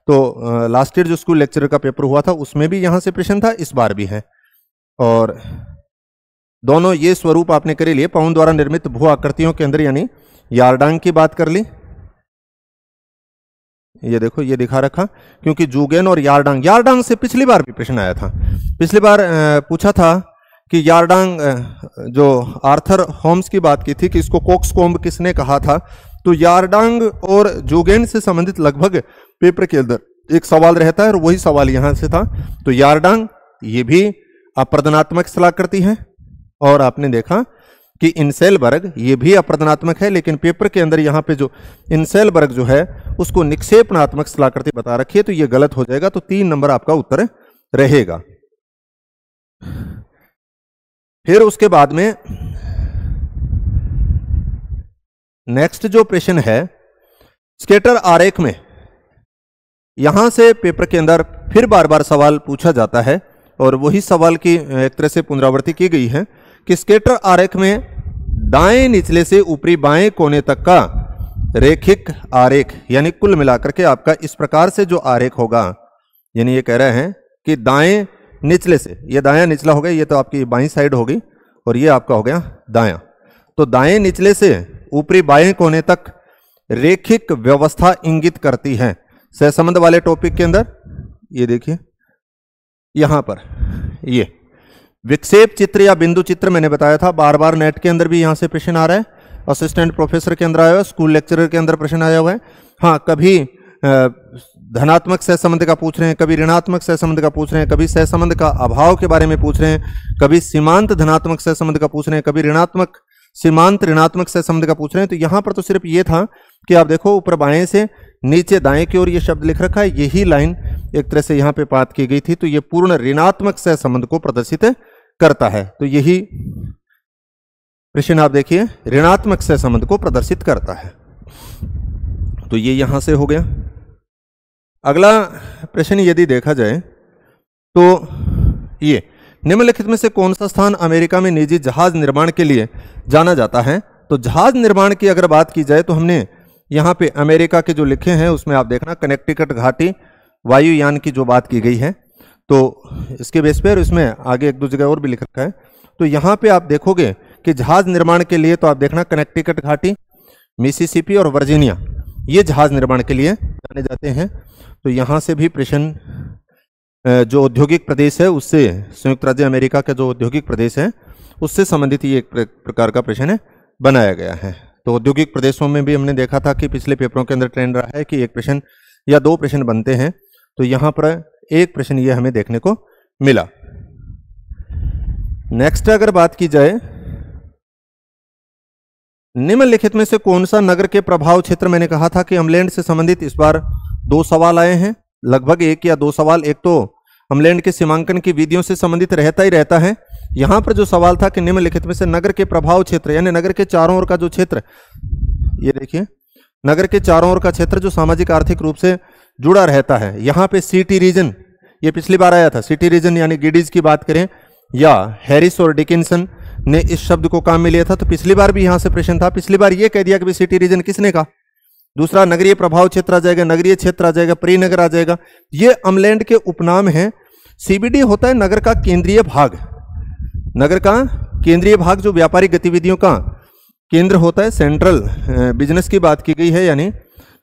तो लास्ट ईयर जो स्कूल लेक्चरर का पेपर हुआ था उसमें भी यहां से प्रश्न था, इस बार भी है। और दोनों ये स्वरूप आपने करे लिए पवन द्वारा निर्मित भू आकृतियों के अंदर, यानी यारडांग की बात कर ली। ये देखो ये दिखा रखा, क्योंकि जूगेन और यारडांग से पिछली बार भी प्रश्न आया था। पिछली बार पूछा था कि यारडांग, जो आर्थर होम्स की बात की थी कि इसको कोक्सकोम्ब किसने कहा था, तो यारडांग और जूगेन से संबंधित लगभग पेपर के अंदर एक सवाल रहता है और वही सवाल यहां से था। तो यारडांग ये भी अप्रदनात्मक स्थलाकृति है, और आपने देखा कि इंसेलबर्ग ये भी अप्रदनात्मक है, लेकिन पेपर के अंदर यहाँ पे जो इंसेलबर्ग जो है उसको निक्षेपणात्मक स्थलाकृति बता रखी है, तो ये गलत हो जाएगा। तो 3 नंबर आपका उत्तर रहेगा। फिर उसके बाद में नेक्स्ट जो प्रश्न है स्केटर आरेख में, यहां से पेपर के अंदर फिर बार बार सवाल पूछा जाता है और वही सवाल की एक तरह से पुनरावृत्ति की गई है कि स्केटर आरेख में दाएं निचले से ऊपरी बाएं कोने तक का रेखिक आरेख, यानी कुल मिलाकर के आपका इस प्रकार से जो आरेख होगा, यानी ये कह रहे हैं कि दाएं निचले से, ये दायां निचला हो गया, ये तो आपकी बाईं साइड होगी और ये आपका हो गया दायां। तो दाएं निचले से ऊपरी बाएं कोने तक रेखिक व्यवस्था इंगित करती है। सहसंबंध वाले टॉपिक के अंदर ये देखिए यहां पर ये विक्षेप चित्र या बिंदु चित्र मैंने बताया था, बार बार नेट के अंदर भी यहां से प्रश्न आ रहा है, असिस्टेंट प्रोफेसर के अंदर आया हुआ है, स्कूल लेक्चरर के अंदर प्रश्न आया हुआ है। हाँ, कभी धनात्मक सहसंबंध का पूछ रहे हैं, कभी ऋणात्मक सहसंबंध का पूछ रहे हैं, कभी सहसंबंध का अभाव के बारे में पूछ रहे हैं, कभी सीमांत धनात्मक सहसंबंध का पूछ रहे हैं, कभी ऋणात्मक सीमांत ऋणात्मक सहसंबंध का पूछ रहे हैं। तो यहां पर तो सिर्फ ये था कि आप देखो ऊपर बाएं से नीचे दाएं की ओर ये शब्द लिख रखा है, यही लाइन एक तरह से यहां पे बात की गई थी। तो ये पूर्ण ऋणात्मक सहसंबंध को प्रदर्शित करता है। तो यही प्रश्न आप देखिए ऋणात्मक सहसंबंध को प्रदर्शित करता है। तो ये यहां से हो गया। अगला प्रश्न यदि देखा जाए तो ये निम्नलिखित में से कौन सा स्थान अमेरिका में निजी जहाज निर्माण के लिए जाना जाता है। तो जहाज निर्माण की अगर बात की जाए तो हमने यहाँ पे अमेरिका के जो लिखे हैं उसमें आप देखना कनेक्टिकट घाटी वायुयान की जो बात की गई है, तो इसके बेस पर इसमें आगे एक दो जगह और भी लिख रखा है। तो यहाँ पे आप देखोगे कि जहाज निर्माण के लिए तो आप देखना कनेक्टिकट घाटी, मिसिसिपी और वर्जीनिया, ये जहाज निर्माण के लिए जाने जाते हैं। तो यहाँ से भी प्रश्न जो औद्योगिक प्रदेश है उससे, संयुक्त राज्य अमेरिका का जो औद्योगिक प्रदेश है उससे संबंधित ये एक प्रकार का प्रश्न बनाया गया है। तो औद्योगिक प्रदेशों में भी हमने देखा था कि पिछले पेपरों के अंदर ट्रेंड रहा है कि एक प्रश्न या दो प्रश्न बनते हैं। तो यहाँ पर एक प्रश्न ये हमें देखने को मिला। नेक्स्ट अगर बात की जाए, निम्नलिखित में से कौन सा नगर के प्रभाव क्षेत्र, मैंने कहा था कि अमलैंड से संबंधित इस बार 2 सवाल आए हैं, लगभग 1 या 2 सवाल। एक तो अमलैंड के सीमांकन की विधियों से संबंधित रहता ही रहता है। यहां पर जो सवाल था कि निम्नलिखित में से नगर के प्रभाव क्षेत्र, यानी नगर के चारों ओर का जो क्षेत्र, ये देखिए नगर के चारों ओर का क्षेत्र जो सामाजिक आर्थिक रूप से जुड़ा रहता है। यहाँ पे सिटी रीजन, ये पिछली बार आया था, सिटी रीजन यानी गिडीज की बात करें या हैरिस और डिकिंसन ने इस शब्द को काम में लिया था। तो पिछली बार भी यहां से प्रश्न था, पिछली बार ये कह दिया कि सिटी रीजन किसने कहा। दूसरा नगरीय प्रभाव क्षेत्र आ जाएगा, नगरीय क्षेत्र आ जाएगा, प्री नगर आ जाएगा। ये अमलैंड के उपनाम हैं सीबीडी होता है नगर का केंद्रीय भाग, नगर का केंद्रीय भाग जो व्यापारिक गतिविधियों का केंद्र होता है। सेंट्रल बिजनेस की बात की गई है, यानी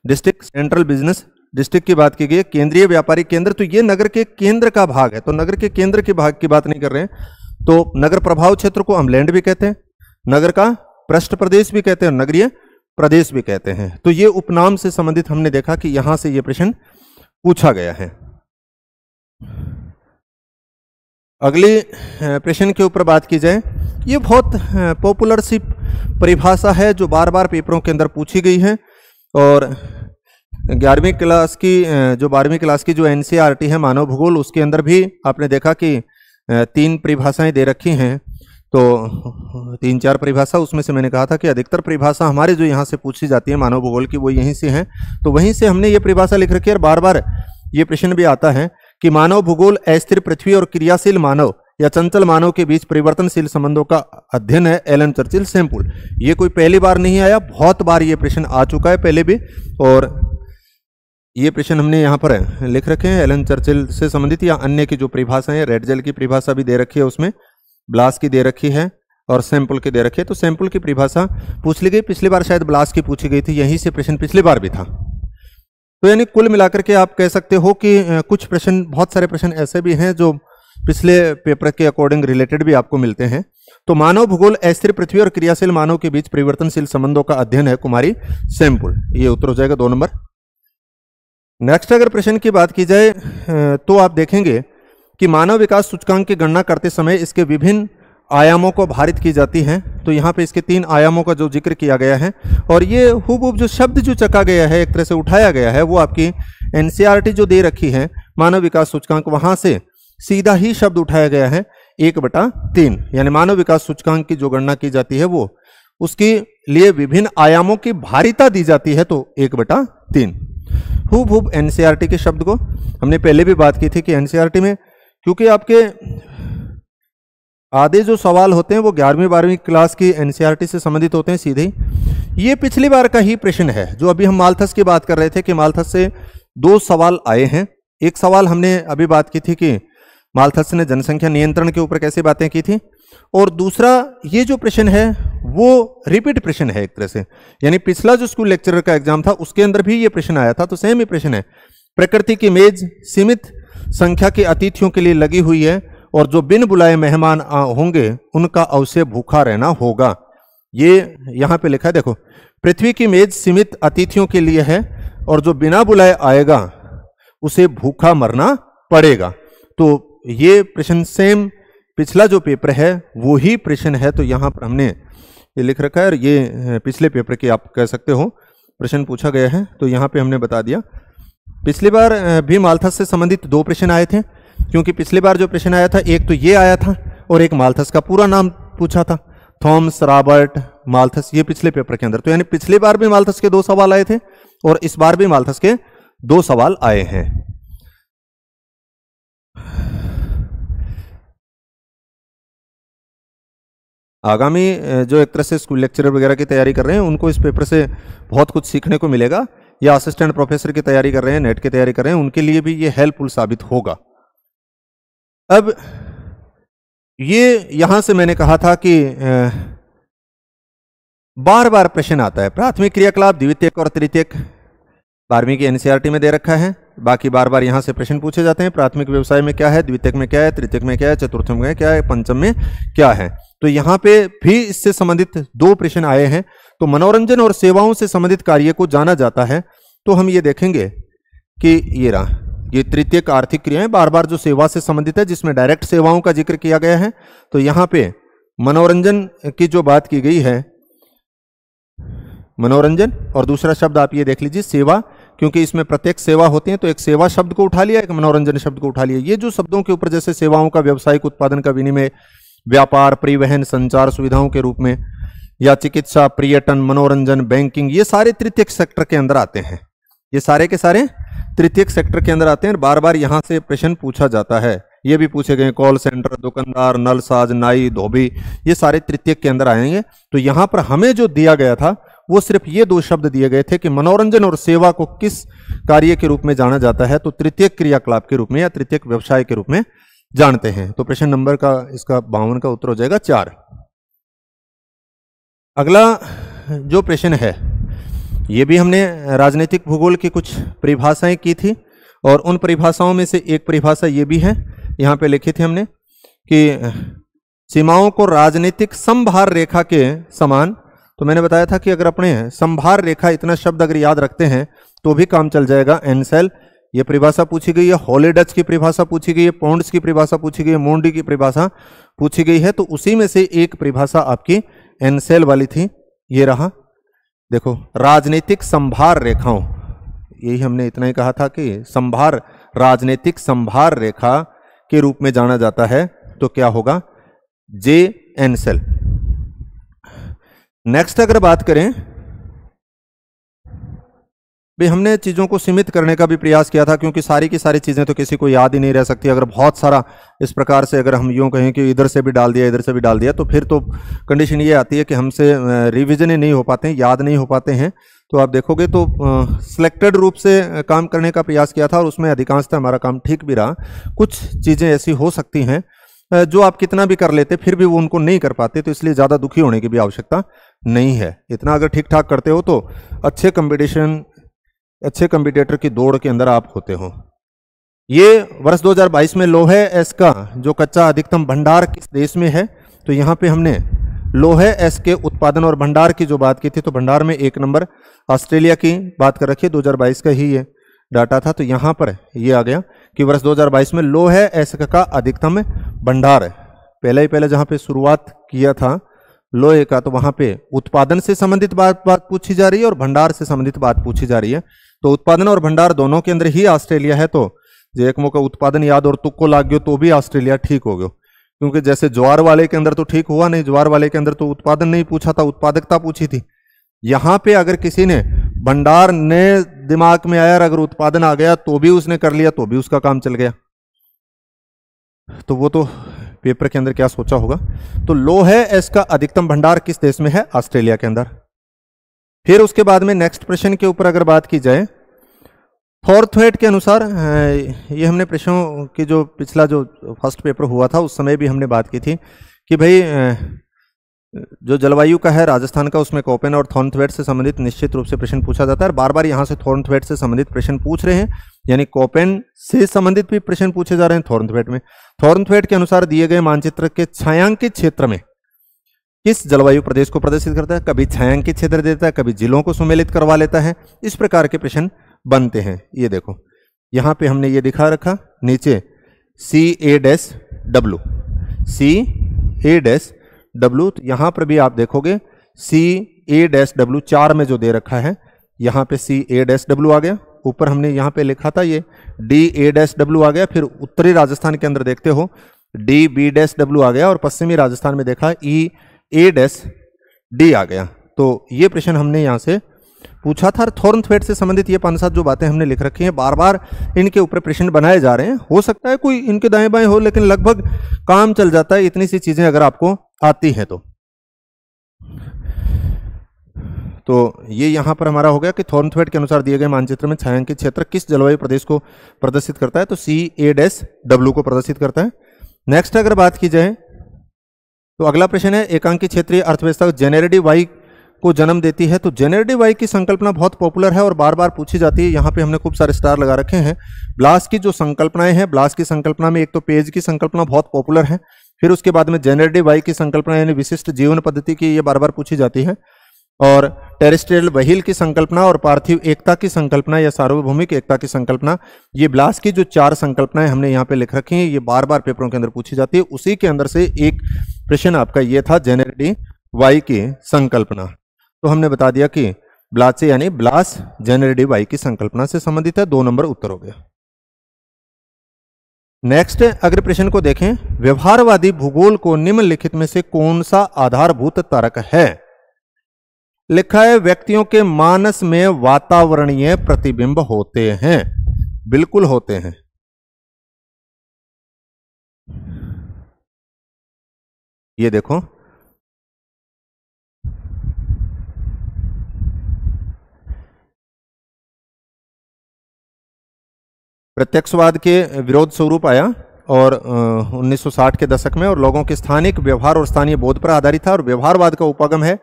डिस्ट्रिक्ट, सेंट्रल बिजनेस डिस्ट्रिक्ट की बात की गई है। केंद्रीय व्यापारिक केंद्र, तो ये नगर के केंद्र का भाग है, तो नगर के केंद्र के भाग की बात नहीं कर रहे हैं। तो नगर प्रभाव क्षेत्र को हम लैंड भी कहते हैं, नगर का पृष्ठ प्रदेश भी कहते हैं, नगरीय प्रदेश भी कहते हैं। तो ये उपनाम से संबंधित हमने देखा कि यहां से ये प्रश्न पूछा गया है। अगले प्रश्न के ऊपर बात की जाए, ये बहुत पॉपुलर सी परिभाषा है जो बार बार पेपरों के अंदर पूछी गई है, और 11वीं क्लास की जो 12वीं क्लास की जो एनसीईआरटी है मानव भूगोल, उसके अंदर भी आपने देखा कि 3 परिभाषाएं दे रखी हैं। तो 3-4 परिभाषा, उसमें से मैंने कहा था कि अधिकतर परिभाषा हमारे जो यहाँ से पूछी जाती है मानव भूगोल की वो यहीं से हैं, तो वहीं से हमने ये परिभाषा लिख रखी है। और बार बार ये प्रश्न भी आता है कि मानव भूगोल अस्थिर पृथ्वी और क्रियाशील मानव या चंचल मानव के बीच परिवर्तनशील संबंधों का अध्ययन है, एलन चर्चिल सैंपल। ये कोई पहली बार नहीं आया, बहुत बार ये प्रश्न आ चुका है पहले भी, और ये प्रश्न हमने यहाँ पर लिख रखे हैं। एलन चर्चिल से संबंधित या अन्य की जो परिभाषाएं, रेडजेल की परिभाषा भी दे रखी है, उसमें ब्लास की दे रखी है और सैंपल की दे रखी है। तो सैंपल की परिभाषा पूछ ली गई, पिछली बार शायद ब्लास की पूछी गई थी, यहीं से प्रश्न पिछली बार भी था। तो यानी कुल मिलाकर के आप कह सकते हो कि कुछ प्रश्न, बहुत सारे प्रश्न ऐसे भी हैं जो पिछले पेपर के अकॉर्डिंग रिलेटेड भी आपको मिलते हैं। तो मानव भूगोल अस्थिर पृथ्वी और क्रियाशील मानव के बीच परिवर्तनशील संबंधों का अध्ययन है, कुमारी सैंपल, ये उत्तर हो जाएगा 2 नंबर। नेक्स्ट अगर प्रश्न की बात की जाए तो आप देखेंगे कि मानव विकास सूचकांक की गणना करते समय इसके विभिन्न आयामों को भारित की जाती हैं। तो यहाँ पे इसके 3 आयामों का जो जिक्र किया गया है, और ये हुबहू जो शब्द जो चका गया है, एक तरह से उठाया गया है, वो आपकी एनसीईआरटी जो दे रखी है मानव विकास सूचकांक, वहां से सीधा ही शब्द उठाया गया है 1/3, यानी मानव विकास सूचकांक की जो गणना की जाती है वो उसके लिए विभिन्न आयामों की भारिता दी जाती है, तो 1/3 हुबहू एनसीईआरटी के शब्द को हमने पहले भी बात की थी कि एनसीईआरटी में, क्योंकि आपके आधे जो सवाल होते हैं वो 11वीं 12वीं क्लास की एनसीईआरटी से संबंधित होते हैं सीधे ही। ये पिछली बार का ही प्रश्न है, जो अभी हम मालथस की बात कर रहे थे कि मालथस से 2 सवाल आए हैं। एक सवाल हमने अभी बात की थी कि मालथस ने जनसंख्या नियंत्रण के ऊपर कैसे बातें की थी, और दूसरा ये जो प्रश्न है वो रिपीट प्रश्न है एक तरह से, यानी पिछला जो स्कूल लेक्चरर का एग्जाम था उसके अंदर भी ये प्रश्न आया था, तो सेम ही प्रश्न है। प्रकृति की मेज सीमित संख्या के अतिथियों के लिए लगी हुई है, और जो बिन बुलाए मेहमान होंगे उनका अवश्य भूखा रहना होगा। ये यहां पे लिखा है, देखो, पृथ्वी की मेज सीमित अतिथियों के लिए है और जो बिना बुलाए आएगा उसे भूखा मरना पड़ेगा। तो ये प्रश्न सेम पिछला जो पेपर है वो ही प्रश्न है, तो यहां पर हमने ये लिख रखा है, और ये पिछले पेपर के आप कह सकते हो प्रश्न पूछा गया है, तो यहां पे हमने बता दिया। पिछली बार भी मालथस से संबंधित 2 प्रश्न आए थे, क्योंकि पिछली बार जो प्रश्न आया था एक तो ये आया था और एक मालथस का पूरा नाम पूछा था, थॉमस रॉबर्ट मालथस, ये पिछले पेपर के अंदर। तो यानी पिछली बार भी मालथस के 2 सवाल आए थे और इस बार भी मालथस के 2 सवाल आए हैं। आगामी जो एक तरह से स्कूल लेक्चरर वगैरह की तैयारी कर रहे हैं उनको इस पेपर से बहुत कुछ सीखने को मिलेगा, या असिस्टेंट प्रोफेसर की तैयारी कर रहे हैं, नेट की तैयारी कर रहे हैं, उनके लिए भी ये हेल्पफुल साबित होगा। अब ये यहां से मैंने कहा था कि बार बार प्रश्न आता है, प्राथमिक क्रियाकलाप, द्वितीयक और तृतीयक 12वीं की एनसीईआरटी में दे रखा है, बाकी बार बार यहां से प्रश्न पूछे जाते हैं। प्राथमिक व्यवसाय में क्या है, द्वितीयक में क्या है, तृतीयक में क्या है, चतुर्थ में क्या है, पंचम में क्या है। तो यहां पे भी इससे संबंधित 2 प्रश्न आए हैं। तो मनोरंजन और सेवाओं से संबंधित कार्य को जाना जाता है, तो हम ये देखेंगे कि ये रहा, ये तृतीयक आर्थिक क्रियाएं, बार बार जो सेवा से संबंधित है जिसमें डायरेक्ट सेवाओं का जिक्र किया गया है। तो यहां पे मनोरंजन की जो बात की गई है, मनोरंजन, और दूसरा शब्द आप ये देख लीजिए सेवा, क्योंकि इसमें प्रत्येक सेवा होती है, तो एक सेवा शब्द को उठा लिया, एक मनोरंजन शब्द को उठा लिया। ये जो शब्दों के ऊपर जैसे सेवाओं का व्यावसायिक उत्पादन का विनिमय, व्यापार, परिवहन, संचार सुविधाओं के रूप में, या चिकित्सा, पर्यटन, मनोरंजन, बैंकिंग, ये सारे तृतीयक सेक्टर के अंदर आते हैं। ये सारे के सारे तृतीयक सेक्टर के अंदर आते हैं। बार बार यहां से प्रश्न पूछा जाता है, ये भी पूछे गए, कॉल सेंटर, दुकानदार, नलसाज, नाई, धोबी, ये सारे तृतीयक के अंदर आएंगे। तो यहां पर हमें जो दिया गया था वो सिर्फ ये 2 शब्द दिए गए थे कि मनोरंजन और सेवा को किस कार्य के रूप में जाना जाता है, तो तृतीयक क्रियाकलाप के रूप में या तृतीयक व्यवसाय के रूप में जानते हैं। तो प्रश्न नंबर का इसका 52 का उत्तर हो जाएगा 4। अगला जो प्रश्न है ये भी हमने राजनीतिक भूगोल की कुछ परिभाषाएं की थी और उन परिभाषाओं में से एक परिभाषा ये भी है, यहाँ पे लिखी थी हमने कि सीमाओं को राजनीतिक समभार रेखा के समान। तो मैंने बताया था कि अगर अपने समभार रेखा इतना शब्द अगर याद रखते हैं तो भी काम चल जाएगा। एनसेल ये परिभाषा पूछी गई है, हॉलिडच की परिभाषा पूछी गई है, पॉन्ड्स की परिभाषा पूछी गई है, मोंडी की परिभाषा पूछी गई है। तो उसी में से एक परिभाषा आपकी एनसेल वाली थी, ये रहा देखो, राजनीतिक संभार रेखाओं। यही हमने इतना ही कहा था कि संभार, राजनीतिक संभार रेखा के रूप में जाना जाता है। तो क्या होगा? जे एनसेल। नेक्स्ट अगर बात करें, भाई हमने चीज़ों को सीमित करने का भी प्रयास किया था क्योंकि सारी की सारी चीज़ें तो किसी को याद ही नहीं रह सकती। अगर बहुत सारा इस प्रकार से अगर हम यूँ कहें कि इधर से भी डाल दिया इधर से भी डाल दिया तो फिर तो कंडीशन ये आती है कि हमसे रिवीजन ही नहीं हो पाते हैं, याद नहीं हो पाते हैं। तो आप देखोगे तो सिलेक्टेड रूप से काम करने का प्रयास किया था और उसमें अधिकांशतः हमारा काम ठीक भी रहा। कुछ चीज़ें ऐसी हो सकती हैं जो आप कितना भी कर लेते फिर भी वो उनको नहीं कर पाते, तो इसलिए ज़्यादा दुखी होने की भी आवश्यकता नहीं है। इतना अगर ठीक ठाक करते हो तो अच्छे कंपटीटर की दौड़ के अंदर आप होते हो। ये वर्ष 2022 में लोहे एस का जो कच्चा अधिकतम भंडार किस देश में है, तो यहाँ पे हमने लोहे एस के उत्पादन और भंडार की जो बात की थी, तो भंडार में 1 नंबर ऑस्ट्रेलिया की बात कर रखी है, 2022 का ही ये डाटा था। तो यहाँ पर ये आ गया कि वर्ष 2022 में लोहे एस का अधिकतम भंडार है। पहले जहाँ पे शुरुआत किया था लोहे का, तो वहाँ पे उत्पादन से संबंधित बात पूछी जा रही है और भंडार से संबंधित बात पूछी जा रही है। तो उत्पादन और भंडार दोनों के अंदर ही ऑस्ट्रेलिया है। तो जो एक मौका उत्पादन याद और तुक्को लाग गयो तो भी ऑस्ट्रेलिया ठीक हो गयो, क्योंकि जैसे ज्वार वाले के अंदर तो ठीक हुआ नहीं, ज्वार वाले के अंदर तो उत्पादन नहीं पूछा था, उत्पादकता पूछी थी। यहाँ पे अगर किसी ने भंडार ने दिमाग में आया, अगर उत्पादन आ गया तो भी उसने कर लिया, तो भी उसका काम चल गया। तो वो तो पेपर के अंदर क्या सोचा होगा। तो लोहे एस का अधिकतम भंडार किस देश में है? ऑस्ट्रेलिया के अंदर। फिर उसके बाद में नेक्स्ट प्रश्न के ऊपर अगर बात की जाए, थॉरथवेट के अनुसार, ये हमने प्रश्नों की जो पिछला जो फर्स्ट पेपर हुआ था उस समय भी हमने बात की थी कि भाई जो जलवायु का है राजस्थान का, उसमें कोपेन और थॉर्नथवेट से संबंधित निश्चित रूप से प्रश्न पूछा जाता है। बार बार यहाँ से थॉर्नथवेट से संबंधित प्रश्न पूछ रहे हैं, यानी कोपेन से संबंधित भी प्रश्न पूछे जा रहे हैं थॉर्नथवेट में। थॉर्नथवेट के अनुसार दिए गए मानचित्र के छायांकित क्षेत्र में किस जलवायु प्रदेश को प्रदर्शित करता है? कभी छायांकित क्षेत्र देता है, कभी जिलों को सुमेलित करवा लेता है। इस प्रकार के प्रश्न बनते हैं। ये देखो यहाँ पे हमने ये दिखा रखा, नीचे CA-W, CA-W। तो यहाँ पर भी आप देखोगे CA-W 4 में जो दे रखा है, यहाँ पे CA-W आ गया। ऊपर हमने यहाँ पे लिखा था ये DA-W आ गया। फिर उत्तरी राजस्थान के अंदर देखते हो DB-W आ गया और पश्चिमी राजस्थान में देखा EA-D आ गया। तो ये प्रश्न हमने यहाँ से पूछा था। थॉर्नथवेट से संबंधित ये 5-7 जो बातें हमने लिख रखी हैं, बार बार इनके ऊपर प्रश्न बनाए जा रहे हैं। हो सकता है कोई इनके दाएं बाएं हो, लेकिन लगभग काम चल जाता है इतनी सी चीजें अगर आपको आती हैं तो ये यहां पर हमारा हो गया कि थॉर्नथवेट के अनुसार दिए गए मानचित्र में छायांकित क्षेत्र किस जलवायु प्रदेश को प्रदर्शित करता है? तो CA-W को प्रदर्शित करता है। नेक्स्ट अगर बात की जाए तो अगला प्रश्न है, एकांकी क्षेत्रीय अर्थव्यवस्था जेनेरेटिव वाई को जन्म देती है। तो जेनेरेटिव वाई की संकल्पना बहुत पॉपुलर है और बार बार पूछी जाती है। यहाँ पे हमने खूब सारे स्टार लगा रखे हैं। ब्लास की जो संकल्पनाएं हैं, ब्लास की संकल्पना में एक तो पेज की संकल्पना बहुत पॉपुलर है, फिर उसके बाद में जेनेरेटिव वाई की संकल्पना यानी विशिष्ट जीवन पद्धति की, ये बार बार पूछी जाती है। और टेरेस्ट्रियल व्हील की संकल्पना और पार्थिव एकता की संकल्पना या सार्वभौमिक एकता की संकल्पना, ये ब्लास की जो 4 संकल्पनाएं हमने यहाँ पे लिख रखी हैं, ये बार बार पेपरों के अंदर पूछी जाती है। उसी के अंदर से एक प्रश्न आपका ये था जेनेरेटिव वाई की संकल्पना। तो हमने बता दिया कि ब्लास यानी ब्लास जेनेरेटिव वाई की संकल्पना से संबंधित है। 2 नंबर उत्तर हो गया। नेक्स्ट अगले प्रश्न को देखें, व्यवहारवादी भूगोल को निम्नलिखित में से कौन सा आधारभूत तर्क है? लिखा है व्यक्तियों के मानस में वातावरणीय प्रतिबिंब होते हैं। बिल्कुल होते हैं। ये देखो प्रत्यक्षवाद के विरोध स्वरूप आया और 1960 के दशक में, और लोगों के स्थानिक व्यवहार और स्थानीय बोध पर आधारित था। और व्यवहारवाद का उपगम है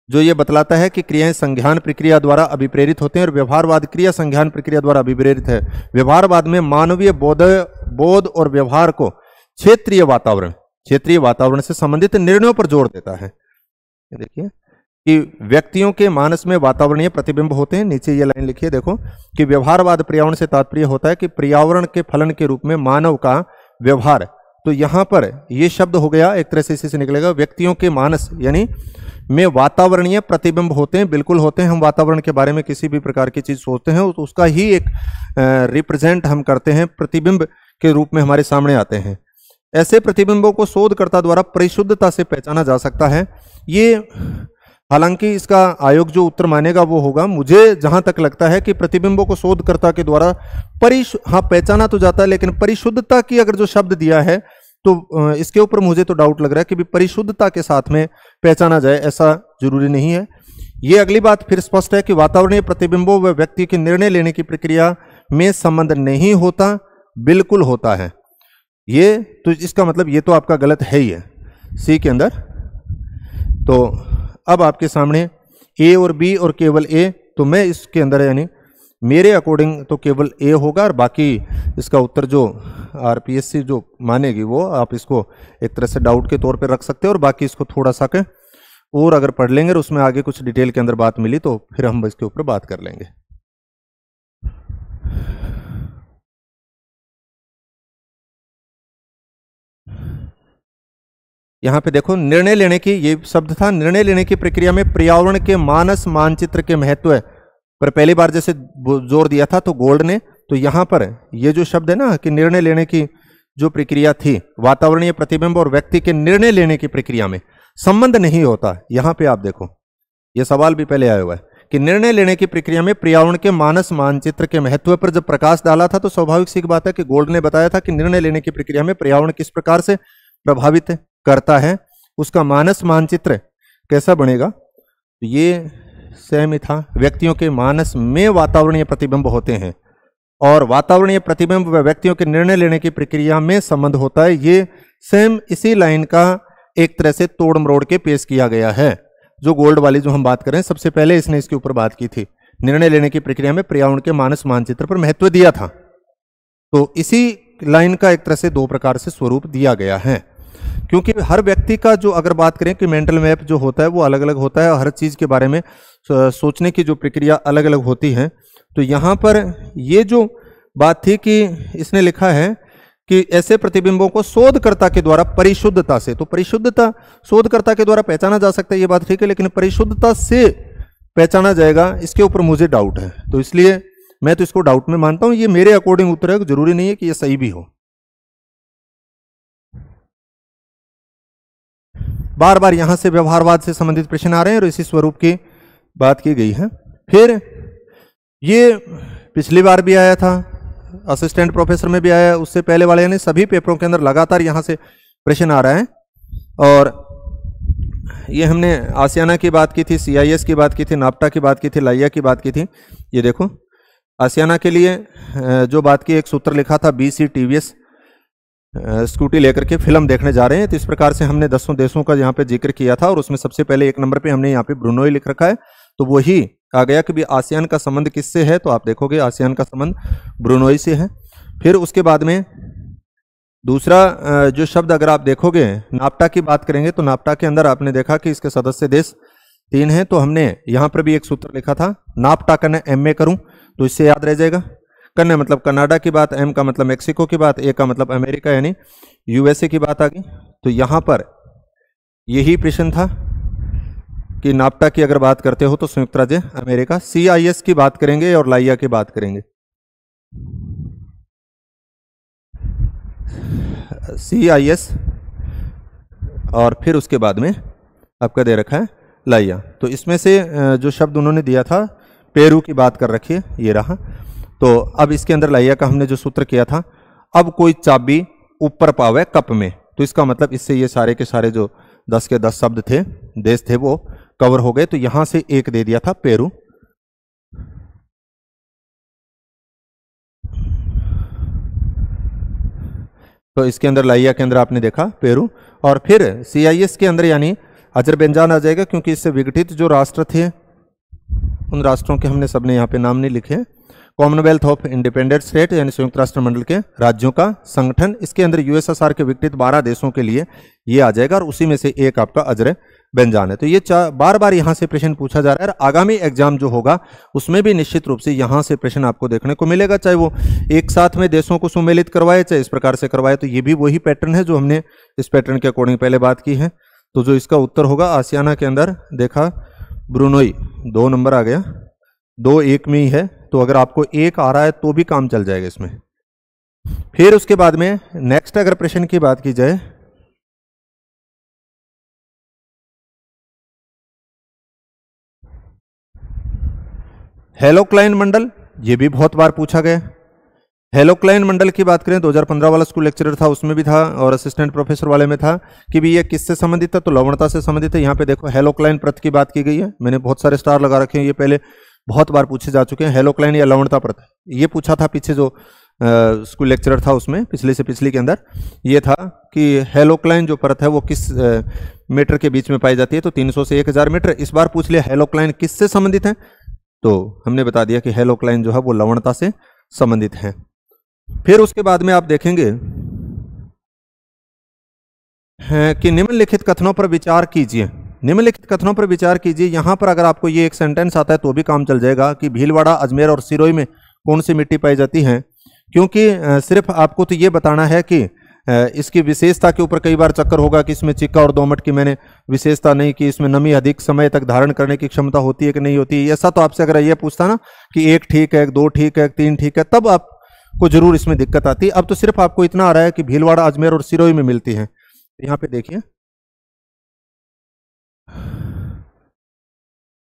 जो ये बतलाता है कि क्रियाएं संज्ञान प्रक्रिया द्वारा अभिप्रेरित होते हैं, और व्यवहारवाद क्रिया संज्ञान प्रक्रिया द्वारा अभिप्रेरित है। व्यवहारवाद में मानवीय बोध और व्यवहार को क्षेत्रीय वातावरण से संबंधित निर्णयों पर जोर देता है। देखिए कि व्यक्तियों के मानस में वातावरणीय प्रतिबिंब होते हैं। नीचे ये लाइन लिखिए, देखो कि व्यवहारवाद पर्यावरण से तात्पर्य होता है कि पर्यावरण के फलन के रूप में मानव का व्यवहार। तो यहां पर ये शब्द हो गया, एक तरह से इसी से निकलेगा, व्यक्तियों के मानस यानी में वातावरणीय प्रतिबिंब होते हैं। बिल्कुल होते हैं। हम वातावरण के बारे में किसी भी प्रकार की चीज सोचते हैं तो उसका ही एक रिप्रेजेंट हम करते हैं, प्रतिबिंब के रूप में हमारे सामने आते हैं। ऐसे प्रतिबिंबों को शोधकर्ता द्वारा परिशुद्धता से पहचाना जा सकता है। ये हालांकि इसका आयोग जो उत्तर मानेगा वो होगा, मुझे जहां तक लगता है कि प्रतिबिंबों को शोधकर्ता के द्वारा पहचाना तो जाता है, लेकिन परिशुद्धता की अगर जो शब्द दिया है तो इसके ऊपर मुझे तो डाउट लग रहा है कि भी परिशुद्धता के साथ में पहचाना जाए, ऐसा जरूरी नहीं है। ये अगली बात फिर स्पष्ट है कि वातावरणीय प्रतिबिंबों व व्यक्ति के निर्णय लेने की प्रक्रिया में संबंध नहीं होता, बिल्कुल होता है। ये तो इसका मतलब ये तो आपका गलत है ही है सी के अंदर। तो अब आपके सामने ए और बी और केवल ए, तो मैं इसके अंदर यानी मेरे अकॉर्डिंग तो केवल ए होगा, और बाकी इसका उत्तर जो आरपीएससी जो मानेगी वो आप इसको एक तरह से डाउट के तौर पे रख सकते हो, और बाकी इसको थोड़ा सा के और अगर पढ़ लेंगे और उसमें आगे कुछ डिटेल के अंदर बात मिली तो फिर हम इसके ऊपर बात कर लेंगे। यहां पे देखो निर्णय लेने की, ये शब्द था, निर्णय लेने की प्रक्रिया में पर्यावरण के मानस मानचित्र के महत्व पर पहली बार जैसे जोर दिया था तो गोल्ड ने, तो यहां पर ये जो शब्द है ना कि निर्णय लेने की जो प्रक्रिया थी, वातावरणीय प्रतिबिंब और व्यक्ति के निर्णय लेने की प्रक्रिया में संबंध नहीं होता। यहां पे आप देखो ये सवाल भी पहले आया हुआ है कि निर्णय लेने की प्रक्रिया में पर्यावरण के मानस मानचित्र के महत्व पर जब प्रकाश डाला था तो स्वाभाविक सी बात है कि गोल्ड ने बताया था कि निर्णय लेने की प्रक्रिया में पर्यावरण किस प्रकार से प्रभावित करता है, उसका मानस मानचित्र कैसा बनेगा। तो ये सेम ही था, व्यक्तियों के मानस में वातावरणीय प्रतिबिंब होते हैं और वातावरणीय प्रतिबिंब व व्यक्तियों के निर्णय लेने की प्रक्रिया में संबंध होता है। ये सेम इसी लाइन का एक तरह से तोड़ मरोड़ के पेश किया गया है। जो गोल्ड वाली जो हम बात करें, सबसे पहले इसने इसके ऊपर बात की थी, निर्णय लेने की प्रक्रिया में पर्यावरण के मानस मानचित्र पर महत्व दिया था। तो इसी लाइन का एक तरह से दो प्रकार से स्वरूप दिया गया है, क्योंकि हर व्यक्ति का जो अगर बात करें कि मेंटल मैप जो होता है वो अलग अलग होता है, हर चीज के बारे में सोचने की जो प्रक्रिया अलग अलग होती है। तो यहाँ पर ये जो बात थी कि इसने लिखा है कि ऐसे प्रतिबिंबों को शोधकर्ता के द्वारा परिशुद्धता से, तो परिशुद्धता शोधकर्ता के द्वारा पहचाना जा सकता है, ये बात ठीक है, लेकिन परिशुद्धता से पहचाना जाएगा इसके ऊपर मुझे डाउट है। तो इसलिए मैं तो इसको डाउट में मानता हूं, ये मेरे अकॉर्डिंग उत्तर है, जरूरी नहीं है कि ये सही भी हो। बार बार यहां से व्यवहारवाद से संबंधित प्रश्न आ रहे हैं और इसी स्वरूप की बात की गई है। फिर ये पिछली बार भी आया था, असिस्टेंट प्रोफेसर में भी आया, उससे पहले वाले यानी सभी पेपरों के अंदर लगातार यहां से प्रश्न आ रहा है। और ये हमने आसियाना की बात की थी, CIS की बात की थी, नाप्टा की बात की थी, लाइया की बात की थी। ये देखो आसियाना के लिए जो बात की, एक सूत्र लिखा था BC TVS स्कूटी लेकर के फिल्म देखने जा रहे हैं। तो इस प्रकार से हमने 10 देशों का यहाँ पे जिक्र किया था और उसमें सबसे पहले एक नंबर पे हमने यहाँ पे ब्रुनोई लिख रखा है। तो वही आ गया कि भी आसियान का संबंध किससे है, तो आप देखोगे आसियान का संबंध ब्रुनोई से है। फिर उसके बाद में दूसरा जो शब्द अगर आप देखोगे नाप्टा की बात करेंगे, तो नाप्टा के अंदर आपने देखा कि इसके सदस्य देश 3 हैं। तो हमने यहाँ पर भी एक सूत्र लिखा था, नाप्टा करना MA करूँ तो इससे याद रह जाएगा। करना मतलब कनाडा की बात, M का मतलब मेक्सिको की बात, A का मतलब अमेरिका यानी USA की बात आ गई। तो यहाँ पर यही प्रश्न था कि नाप्टा की अगर बात करते हो तो संयुक्त राज्य अमेरिका, CIS की बात करेंगे और लाइया की बात करेंगे। CIS और फिर उसके बाद में आपका दे रखा है लाइया। तो इसमें से जो शब्द उन्होंने दिया था पेरू की बात कर रखी है, ये रहा। तो अब इसके अंदर लाइया का हमने जो सूत्र किया था, अब कोई चाबी ऊपर पावे कप में, तो इसका मतलब इससे ये सारे के सारे जो 10 के 10 शब्द थे, देश थे, वो कवर हो गए। तो यहां से एक दे दिया था पेरू। तो इसके अंदर लाइया के अंदर आपने देखा पेरू, और फिर CIS के अंदर यानी अजरबैजान आ जाएगा, क्योंकि इससे विघटित जो राष्ट्र थे उन राष्ट्रों के हमने सबने यहाँ पे नाम नहीं लिखे। कॉमनवेल्थ ऑफ इंडिपेंडेंट स्टेट यानी संयुक्त राष्ट्र मंडल के राज्यों का संगठन, इसके अंदर USSR के विघटित 12 देशों के लिए ये आ जाएगा, और उसी में से एक आपका अजरबैजान है। तो ये बार बार यहाँ से प्रश्न पूछा जा रहा है, और आगामी एग्जाम जो होगा उसमें भी निश्चित रूप से यहाँ से प्रश्न आपको देखने को मिलेगा, चाहे वो एक साथ में देशों को सुमेलित करवाए चाहे इस प्रकार से करवाए। तो ये भी वही पैटर्न है जो हमने इस पैटर्न के अकॉर्डिंग पहले बात की है। तो जो इसका उत्तर होगा आसियाना के अंदर देखा ब्रुनोई 2 नंबर आ गया, 2-1 में ही है, तो अगर आपको 1 आ रहा है तो भी काम चल जाएगा इसमें। फिर उसके बाद में नेक्स्ट अगर प्रश्न की बात की जाए, हेलोक्लाइन मंडल, ये भी बहुत बार पूछा गया। हेलोक्लाइन मंडल की बात करें 2015 वाला स्कूल लेक्चरर था उसमें भी था, और असिस्टेंट प्रोफेसर वाले में था कि भी ये किससे संबंधित है, तो लवणता से संबंधित है। यहाँ पे देखो हेलोक्लाइन प्रत की बात की गई है, मैंने बहुत सारे स्टार लगा रखे हैं, ये पहले बहुत बार पूछे जा चुके हैं। हेलोक्लाइन या लवणता प्रत, ये पूछा था पीछे जो स्कूल लेक्चरर था उसमें, पिछले से पिछले के अंदर ये था कि हेलोक्लाइन जो परत है वो किस मीटर के बीच में पाई जाती है, तो 300 से 1000 मीटर। इस बार पूछ लिया हेलोक्लाइन किससे संबंधित है, तो हमने बता दिया कि हेलोक्लाइन जो है वो लवणता से संबंधित है। फिर उसके बाद में आप देखेंगे कि निम्नलिखित कथनों पर विचार कीजिए। निम्नलिखित कथनों पर विचार कीजिए, यहां पर अगर आपको ये एक सेंटेंस आता है तो भी काम चल जाएगा कि भीलवाड़ा, अजमेर और सिरोही में कौन सी मिट्टी पाई जाती है, क्योंकि सिर्फ आपको तो ये बताना है कि इसकी विशेषता के ऊपर कई बार चक्कर होगा कि इसमें चिक्का और दोमट की मैंने विशेषता नहीं कि इसमें नमी अधिक समय तक धारण करने की क्षमता होती है कि नहीं होती है। ऐसा तो आपसे अगर ये पूछता ना कि 1 ठीक है, 2 ठीक है, 3 ठीक है, तब आपको जरूर इसमें दिक्कत आती है। अब तो सिर्फ आपको इतना आ रहा है कि भीलवाड़ा, अजमेर और सिरोही में मिलती है। यहाँ पे देखिए,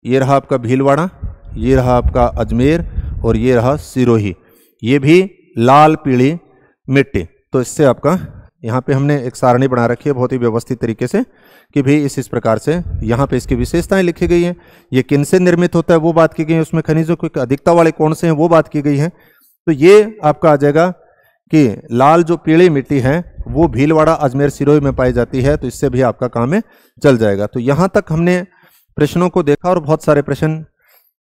ये रहा आपका भीलवाड़ा, ये रहा आपका अजमेर और ये रहा सिरोही, ये भी लाल पीली मिट्टी। तो इससे आपका यहाँ पे हमने एक सारणी बना रखी है बहुत ही व्यवस्थित तरीके से कि भाई इस प्रकार से यहाँ पे इसकी विशेषताएं लिखी गई हैं। ये किन से निर्मित होता है वो बात की गई है, उसमें खनिजों की अधिकता वाले कौन से हैं वो बात की गई है। तो ये आपका आ जाएगा कि लाल जो पीली मिट्टी है वो भीलवाड़ा, अजमेर, सिरोही में पाई जाती है, तो इससे भी आपका काम है चल जाएगा। तो यहाँ तक हमने प्रश्नों को देखा और बहुत सारे प्रश्न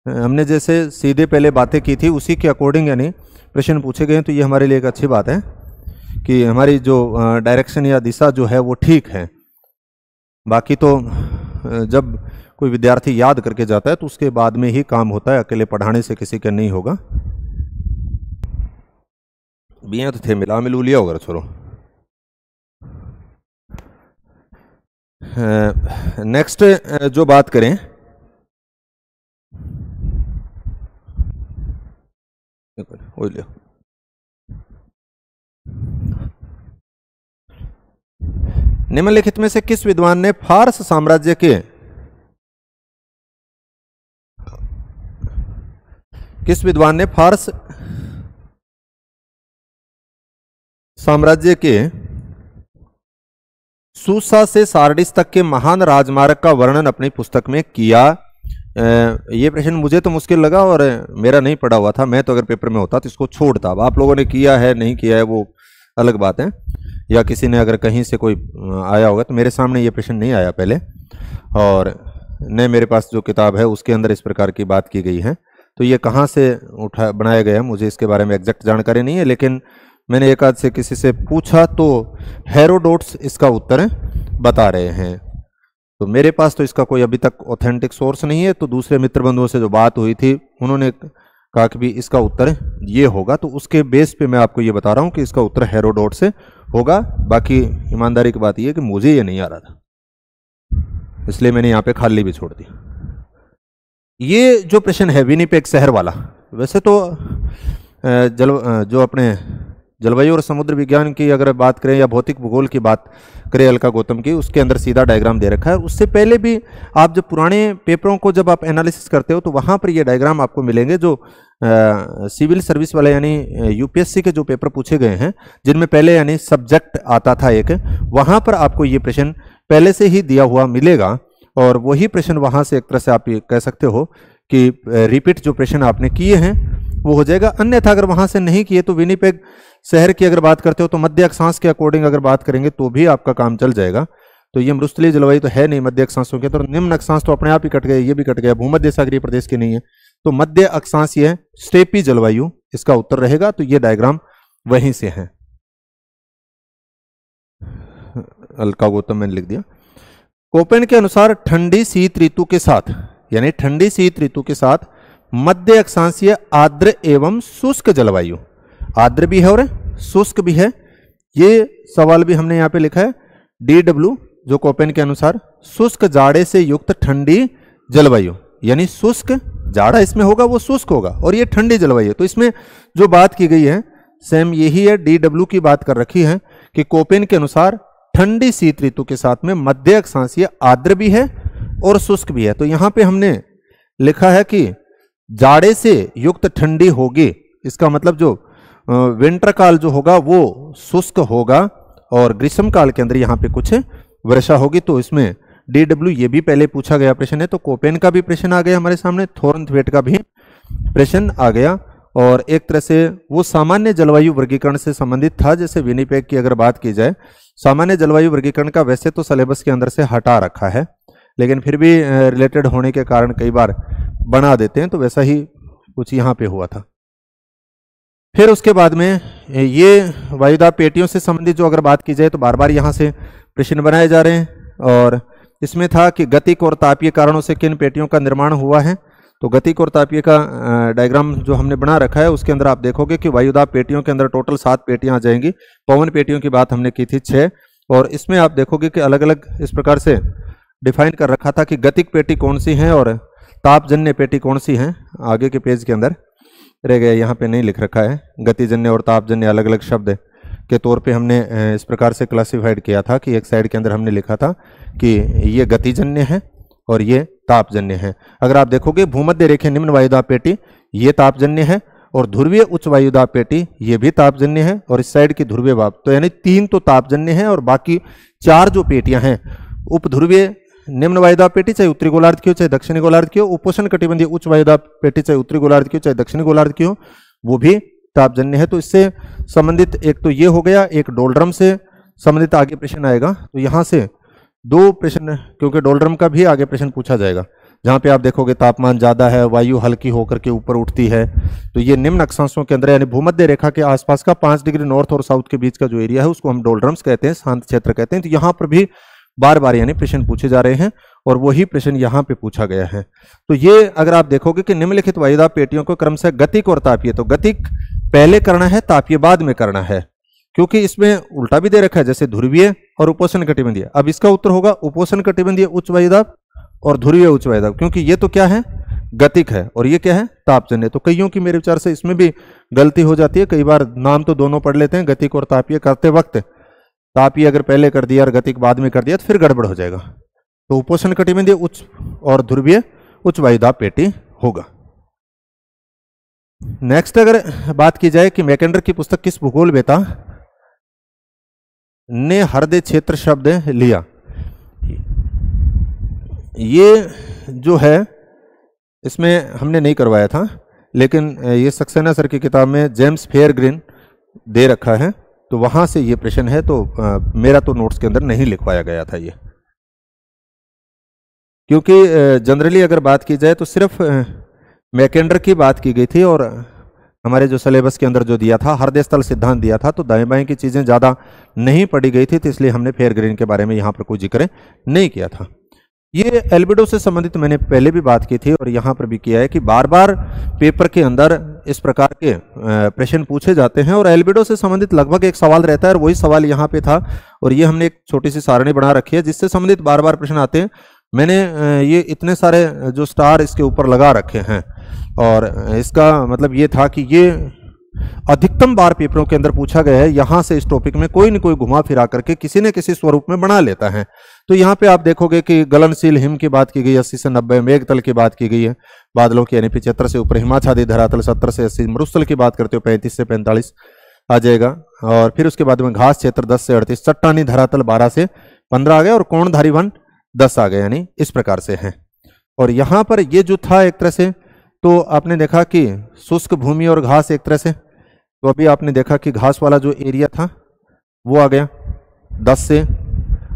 हमने जैसे सीधे पहले बातें की थी उसी के अकॉर्डिंग यानी प्रश्न पूछे गए। तो ये हमारे लिए एक अच्छी बात है कि हमारी जो डायरेक्शन या दिशा जो है वो ठीक है। बाकी तो जब कोई विद्यार्थी याद करके जाता है तो उसके बाद में ही काम होता है, अकेले पढ़ाने से किसी का नहीं होगा। बिया तो थे मिला मिलू लिया होगा, छोड़ो। नेक्स्ट जो बात करें, निम्नलिखित में से किस विद्वान ने फारस साम्राज्य के फारस साम्राज्य के सूसा से सारडिस तक के महान राजमार्ग का वर्णन अपनी पुस्तक में किया? ये प्रश्न मुझे तो मुश्किल लगा और मेरा नहीं पढ़ा हुआ था। मैं तो अगर पेपर में होता तो इसको छोड़ता। अब आप लोगों ने किया है नहीं किया है वो अलग बात है, या किसी ने अगर कहीं से कोई आया होगा। तो मेरे सामने ये प्रश्न नहीं आया पहले, और न मेरे पास जो किताब है उसके अंदर इस प्रकार की बात की गई है। तो ये कहाँ से बनाया गया है मुझे इसके बारे में एग्जैक्ट जानकारी नहीं है, लेकिन मैंने एक आध से किसी से पूछा तो हेरोडोट्स इसका उत्तर बता रहे हैं। तो मेरे पास तो इसका कोई अभी तक ऑथेंटिक सोर्स नहीं है। तो दूसरे मित्र बंधुओं से जो बात हुई थी उन्होंने कहा कि भी इसका उत्तर ये होगा, तो उसके बेस पे मैं आपको ये बता रहा हूँ कि इसका उत्तर हेरोडोट से होगा। बाकी ईमानदारी की बात ये कि मुझे ये नहीं आ रहा था, इसलिए मैंने यहाँ पे खाली भी छोड़ दी। ये जो प्रश्न है विनिपेग शहर वाला, वैसे तो जो अपने जलवायु और समुद्र विज्ञान की अगर बात करें या भौतिक भूगोल की बात करें अलका गौतम की, उसके अंदर सीधा डायग्राम दे रखा है। उससे पहले भी आप जब पुराने पेपरों को जब आप एनालिसिस करते हो तो वहाँ पर ये डायग्राम आपको मिलेंगे जो सिविल सर्विस वाले यानी यूपीएससी के जो पेपर पूछे गए हैं जिनमें पहले यानी सब्जेक्ट आता था एक, वहाँ पर आपको ये प्रश्न पहले से ही दिया हुआ मिलेगा। और वही प्रश्न वहाँ से एक तरह से आप ये कह सकते हो कि रिपीट जो प्रश्न आपने किए हैं वो हो जाएगा। अन्यथा अगर वहाँ से नहीं किए तो विनिपेग शहर की अगर बात करते हो तो मध्य अक्षांश के अकॉर्डिंग अगर बात करेंगे तो भी आपका काम चल जाएगा। तो ये मरुस्थलीय जलवायु तो है नहीं मध्य अक्षांशों के, तो निम्न अक्षांश तो अपने आप ही कट गए, ये भी कट गया, भूमध्य सागरीय प्रदेश के नहीं है, तो मध्य अक्षांश ये स्टेपी जलवायु इसका उत्तर रहेगा। तो ये डायग्राम वहीं से है। अलका गौतम मैंने लिख दिया। कोपेन के अनुसार ठंडी शीत ऋतु के साथ, यानी ठंडी शीत ऋतु के साथ मध्य अक्षांशीय आर्द्र एवं शुष्क जलवायु, आर्द्र भी है और शुष्क भी है, ये सवाल भी हमने यहाँ पे लिखा है DW, जो कोपेन के अनुसार शुष्क जाड़े से युक्त ठंडी जलवायु, यानी शुष्क जाड़ा इसमें होगा वो शुष्क होगा और ये ठंडी जलवायु। तो इसमें जो बात की गई है सेम यही है, DW की बात कर रखी है कि कोपेन के अनुसार ठंडी शीत ऋतु के साथ में मध्य अक्षांशीय आर्द्र भी है और शुष्क भी है। तो यहां पे हमने लिखा है कि जाड़े से युक्त ठंडी होगी, इसका मतलब जो विंटर काल जो होगा वो शुष्क होगा और ग्रीष्म काल के अंदर यहाँ पे कुछ वर्षा होगी। तो इसमें DW ये भी पहले पूछा गया प्रश्न है, तो कोपेन का भी प्रश्न आ गया हमारे सामने, थोर्नथवेट का भी प्रश्न आ गया और एक तरह से वो सामान्य जलवायु वर्गीकरण से संबंधित था। जैसे विनिपेग की अगर बात की जाए, सामान्य जलवायु वर्गीकरण का वैसे तो सिलेबस के अंदर से हटा रखा है, लेकिन फिर भी रिलेटेड होने के कारण कई बार बना देते हैं, तो वैसा ही कुछ यहाँ पे हुआ था। फिर उसके बाद में ये वायुदाब पेटियों से संबंधित जो अगर बात की जाए तो बार बार यहाँ से प्रश्न बनाए जा रहे हैं और इसमें था कि गतिक और तापीय कारणों से किन पेटियों का निर्माण हुआ है। तो गतिक और तापीय का डायग्राम जो हमने बना रखा है उसके अंदर आप देखोगे कि वायुदाब पेटियों के अंदर टोटल 7 पेटियां आ जाएंगी, पवन पेटियों की बात हमने की थी 6, और इसमें आप देखोगे कि अलग अलग इस प्रकार से डिफाइन कर रखा था कि गतिक पेटी कौन सी है और तापजन्य पेटी कौन सी है। आगे के पेज के अंदर रह गया, यहाँ पे नहीं लिख रखा है। गतिजन्य और तापजन्य अलग अलग शब्द के तौर पे हमने इस प्रकार से क्लासिफाइड किया था कि एक साइड के अंदर हमने लिखा था कि ये गतिजन्य है और ये तापजन्य है। अगर आप देखोगे भूमध्य रेखा निम्न वायुदाब पेटी ये तापजन्य है और ध्रुवीय उच्च वायुदाब पेटी ये भी तापजन्य है और इस साइड की ध्रुवीय भाप, तो यानी 3 तो तापजन्य है और बाकी 4 जो पेटियां हैं उपध्रुवीय निम्न वायुदाब पेटी चाहे उत्तरी गोलार्ध की हो चाहे दक्षिणी गोलार्ध की हो, उपोष्ण कटिबंधीय उच्च वायुदाब पेटी चाहे उत्तरी गोलार्ध की हो चाहे दक्षिणी गोलार्ध की हो, वो भी तापजन्य है। तो इससे संबंधित एक तो ये हो गया, एक डोलड्रम से संबंधित आगे प्रश्न आएगा। तो यहाँ से 2 प्रश्न, क्योंकि डोलड्रम का भी आगे प्रश्न पूछा जाएगा, जहाँ पे आप देखोगे तापमान ज़्यादा है, वायु हल्की होकर के ऊपर उठती है, तो ये निम्न अक्षांशों के अंदर यानी भूमध्य रेखा के आसपास का 5 डिग्री नॉर्थ और साउथ के बीच का जो एरिया है उसको हम डोलड्रम्स कहते हैं, शांत क्षेत्र कहते हैं। तो यहाँ पर भी बार बार यानी प्रश्न पूछे जा रहे हैं और वही प्रश्न यहाँ पे पूछा गया है। तो ये अगर आप देखोगे कि निम्नलिखित वायुदाब पेटियों को क्रमशः गतिक और तापीय, तो गतिक पहले करना है, तापीय बाद में करना है, क्योंकि इसमें उल्टा भी दे रखा है जैसे ध्रुवीय और उपोष्ण कटिबंधीय। अब इसका उत्तर होगा उपोष्ण कटिबंधीय उच्च वायुदाब और ध्रुवीय उच्च वायुदाब, क्योंकि ये तो क्या है गतिक है और ये क्या है तापजन्य। तो कईयों की मेरे विचार से इसमें भी गलती हो जाती है, कई बार नाम तो दोनों पढ़ लेते हैं गतिक और तापीय करते वक्त, तापीय अगर पहले कर दिया और गतिक बाद में कर दिया तो फिर गड़बड़ हो जाएगा। तो उपोष्ण कटिबंधीय उच्च और ध्रुवीय उच्च वायुदाब पेटी होगा। नेक्स्ट अगर बात की जाए कि मैकेंडर की पुस्तक किस भूगोल वेता ने हृदय क्षेत्र शब्द लिया, ये जो है इसमें हमने नहीं करवाया था, लेकिन ये सक्सेना सर की किताब में जेम्स फेयरग्रीन दे रखा है, तो वहां से ये प्रश्न है। तो मेरा तो नोट्स के अंदर नहीं लिखवाया गया था ये, क्योंकि जनरली अगर बात की जाए तो सिर्फ मैकेंडर की बात की गई थी और हमारे जो सिलेबस के अंदर जो दिया था हृदय स्थल सिद्धांत दिया था, तो दाएं बाएं की चीज़ें ज़्यादा नहीं पढ़ी गई थी, तो इसलिए हमने फेयरग्रीन के बारे में यहाँ पर कोई जिक्र नहीं किया था। ये एल्बिडो से संबंधित मैंने पहले भी बात की थी और यहाँ पर भी किया है कि बार बार पेपर के अंदर इस प्रकार के प्रश्न पूछे जाते हैं और एल्बिडो से संबंधित लगभग एक सवाल रहता है और वही सवाल यहाँ पे था और ये हमने एक छोटी सी सारणी बना रखी है जिससे संबंधित बार बार प्रश्न आते हैं। मैंने ये इतने सारे जो स्टार इसके ऊपर लगा रखे हैं और इसका मतलब ये था कि ये अधिकतम बार पेपरों के अंदर पूछा गया है, यहाँ से इस टॉपिक में कोई न कोई घुमा फिरा करके किसी न किसी स्वरूप में बना लेता है। तो यहाँ पे आप देखोगे कि गलनशील हिम की बात की गई 80 से 90, मेघतल की बात की गई है बादलों की यानी 75 से ऊपर, हिमाच्छादित धरातल 70 से 80, मरुस्थल की बात करते हो 35 से 45 आ जाएगा और फिर उसके बाद में घास क्षेत्र 10 से 38, चट्टानी धरातल 12 से 15 आ गया और कोणधारी वन 10 आ गए, यानी इस प्रकार से हैं। और यहाँ पर ये जो था एक तरह से तो आपने देखा कि शुष्क भूमि और घास एक तरह से तो अभी आपने देखा कि घास वाला जो एरिया था वो आ गया 10 से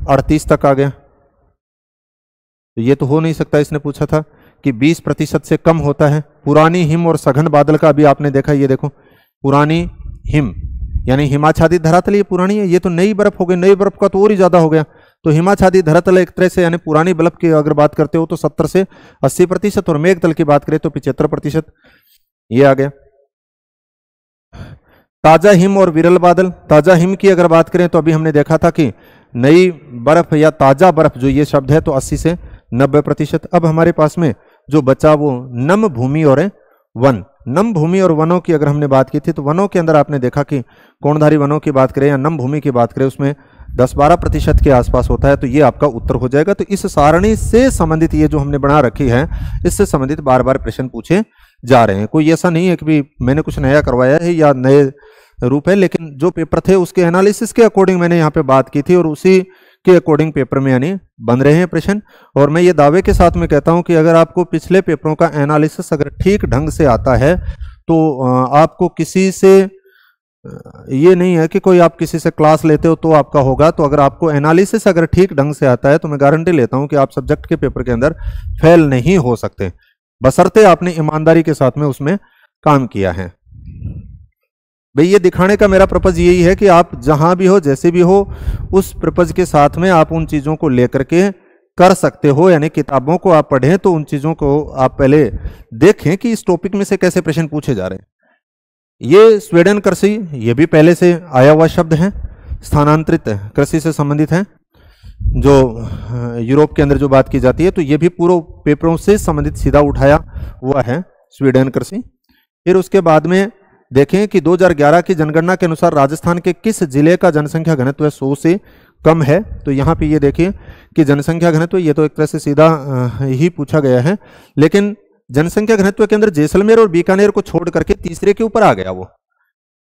38 तक आ गया। तो ये तो हो नहीं सकता, इसने पूछा था कि 20% से कम होता है। पुरानी हिम और सघन बादल का अभी आपने देखा, ये देखो पुरानी हिम यानी हिमाच्छादित धरातल ये पुरानी है, ये तो नई बर्फ हो गई, नई बर्फ का तो और ही ज्यादा हो गया। तो हिमाच्छादित धरातल एक तरह से यानी पुरानी बर्फ की अगर बात करते हो तो 70 से 80%, और मेघतल की बात करें तो 75%, ये आ गया। ताजा हिम और विरल बादल, ताजा हिम की अगर बात करें तो अभी हमने देखा था कि नई बर्फ या ताजा बर्फ जो ये शब्द है तो 80 से 90%। अब हमारे पास में जो बचा वो नम भूमि और वन। नम भूमि और वनों की अगर हमने बात की थी तो वनों के अंदर आपने देखा कि कोणधारी वनों की बात करें या नम भूमि की बात करें उसमें 10-12% के आसपास होता है। तो ये आपका उत्तर हो जाएगा। तो इस सारणी से संबंधित ये जो हमने बना रखी है इससे संबंधित बार बार प्रश्न पूछे जा रहे हैं। कोई ऐसा नहीं है कि मैंने कुछ नया करवाया है या नए रूप है, लेकिन जो पेपर थे उसके एनालिसिस के अकॉर्डिंग मैंने यहाँ पे बात की थी और उसी के अकॉर्डिंग पेपर में यानी बन रहे हैं प्रश्न। और मैं ये दावे के साथ में कहता हूं कि अगर आपको पिछले पेपरों का एनालिसिस अगर ठीक ढंग से आता है तो आपको किसी से ये नहीं है कि कोई आप किसी से क्लास लेते हो तो आपका होगा। तो अगर आपको एनालिसिस अगर ठीक ढंग से आता है तो मैं गारंटी लेता हूं कि आप सब्जेक्ट के पेपर के अंदर फेल नहीं हो सकते, बशर्ते आपने ईमानदारी के साथ में उसमें काम किया है। भाई ये दिखाने का मेरा पर्पज यही है कि आप जहां भी हो जैसे भी हो उस पर्पज के साथ में आप उन चीजों को लेकर के कर सकते हो, यानी किताबों को आप पढ़ें तो उन चीजों को आप पहले देखें कि इस टॉपिक में से कैसे प्रश्न पूछे जा रहे हैं। ये स्वीडन कृषि ये भी पहले से आया हुआ शब्द है, स्थानांतरित कृषि से संबंधित है जो यूरोप के अंदर जो बात की जाती है। तो ये भी पूर्व पेपरों से संबंधित सीधा उठाया हुआ है स्वीडन कृषि। फिर उसके बाद में देखें कि 2011 की जनगणना के अनुसार राजस्थान के किस जिले का जनसंख्या घनत्व 100 से कम है। तो यहाँ पे ये देखिए कि जनसंख्या घनत्व ये तो एक तरह से सीधा ही पूछा गया है, लेकिन जनसंख्या घनत्व के अंदर जैसलमेर और बीकानेर को छोड़ करके तीसरे के ऊपर आ गया वो।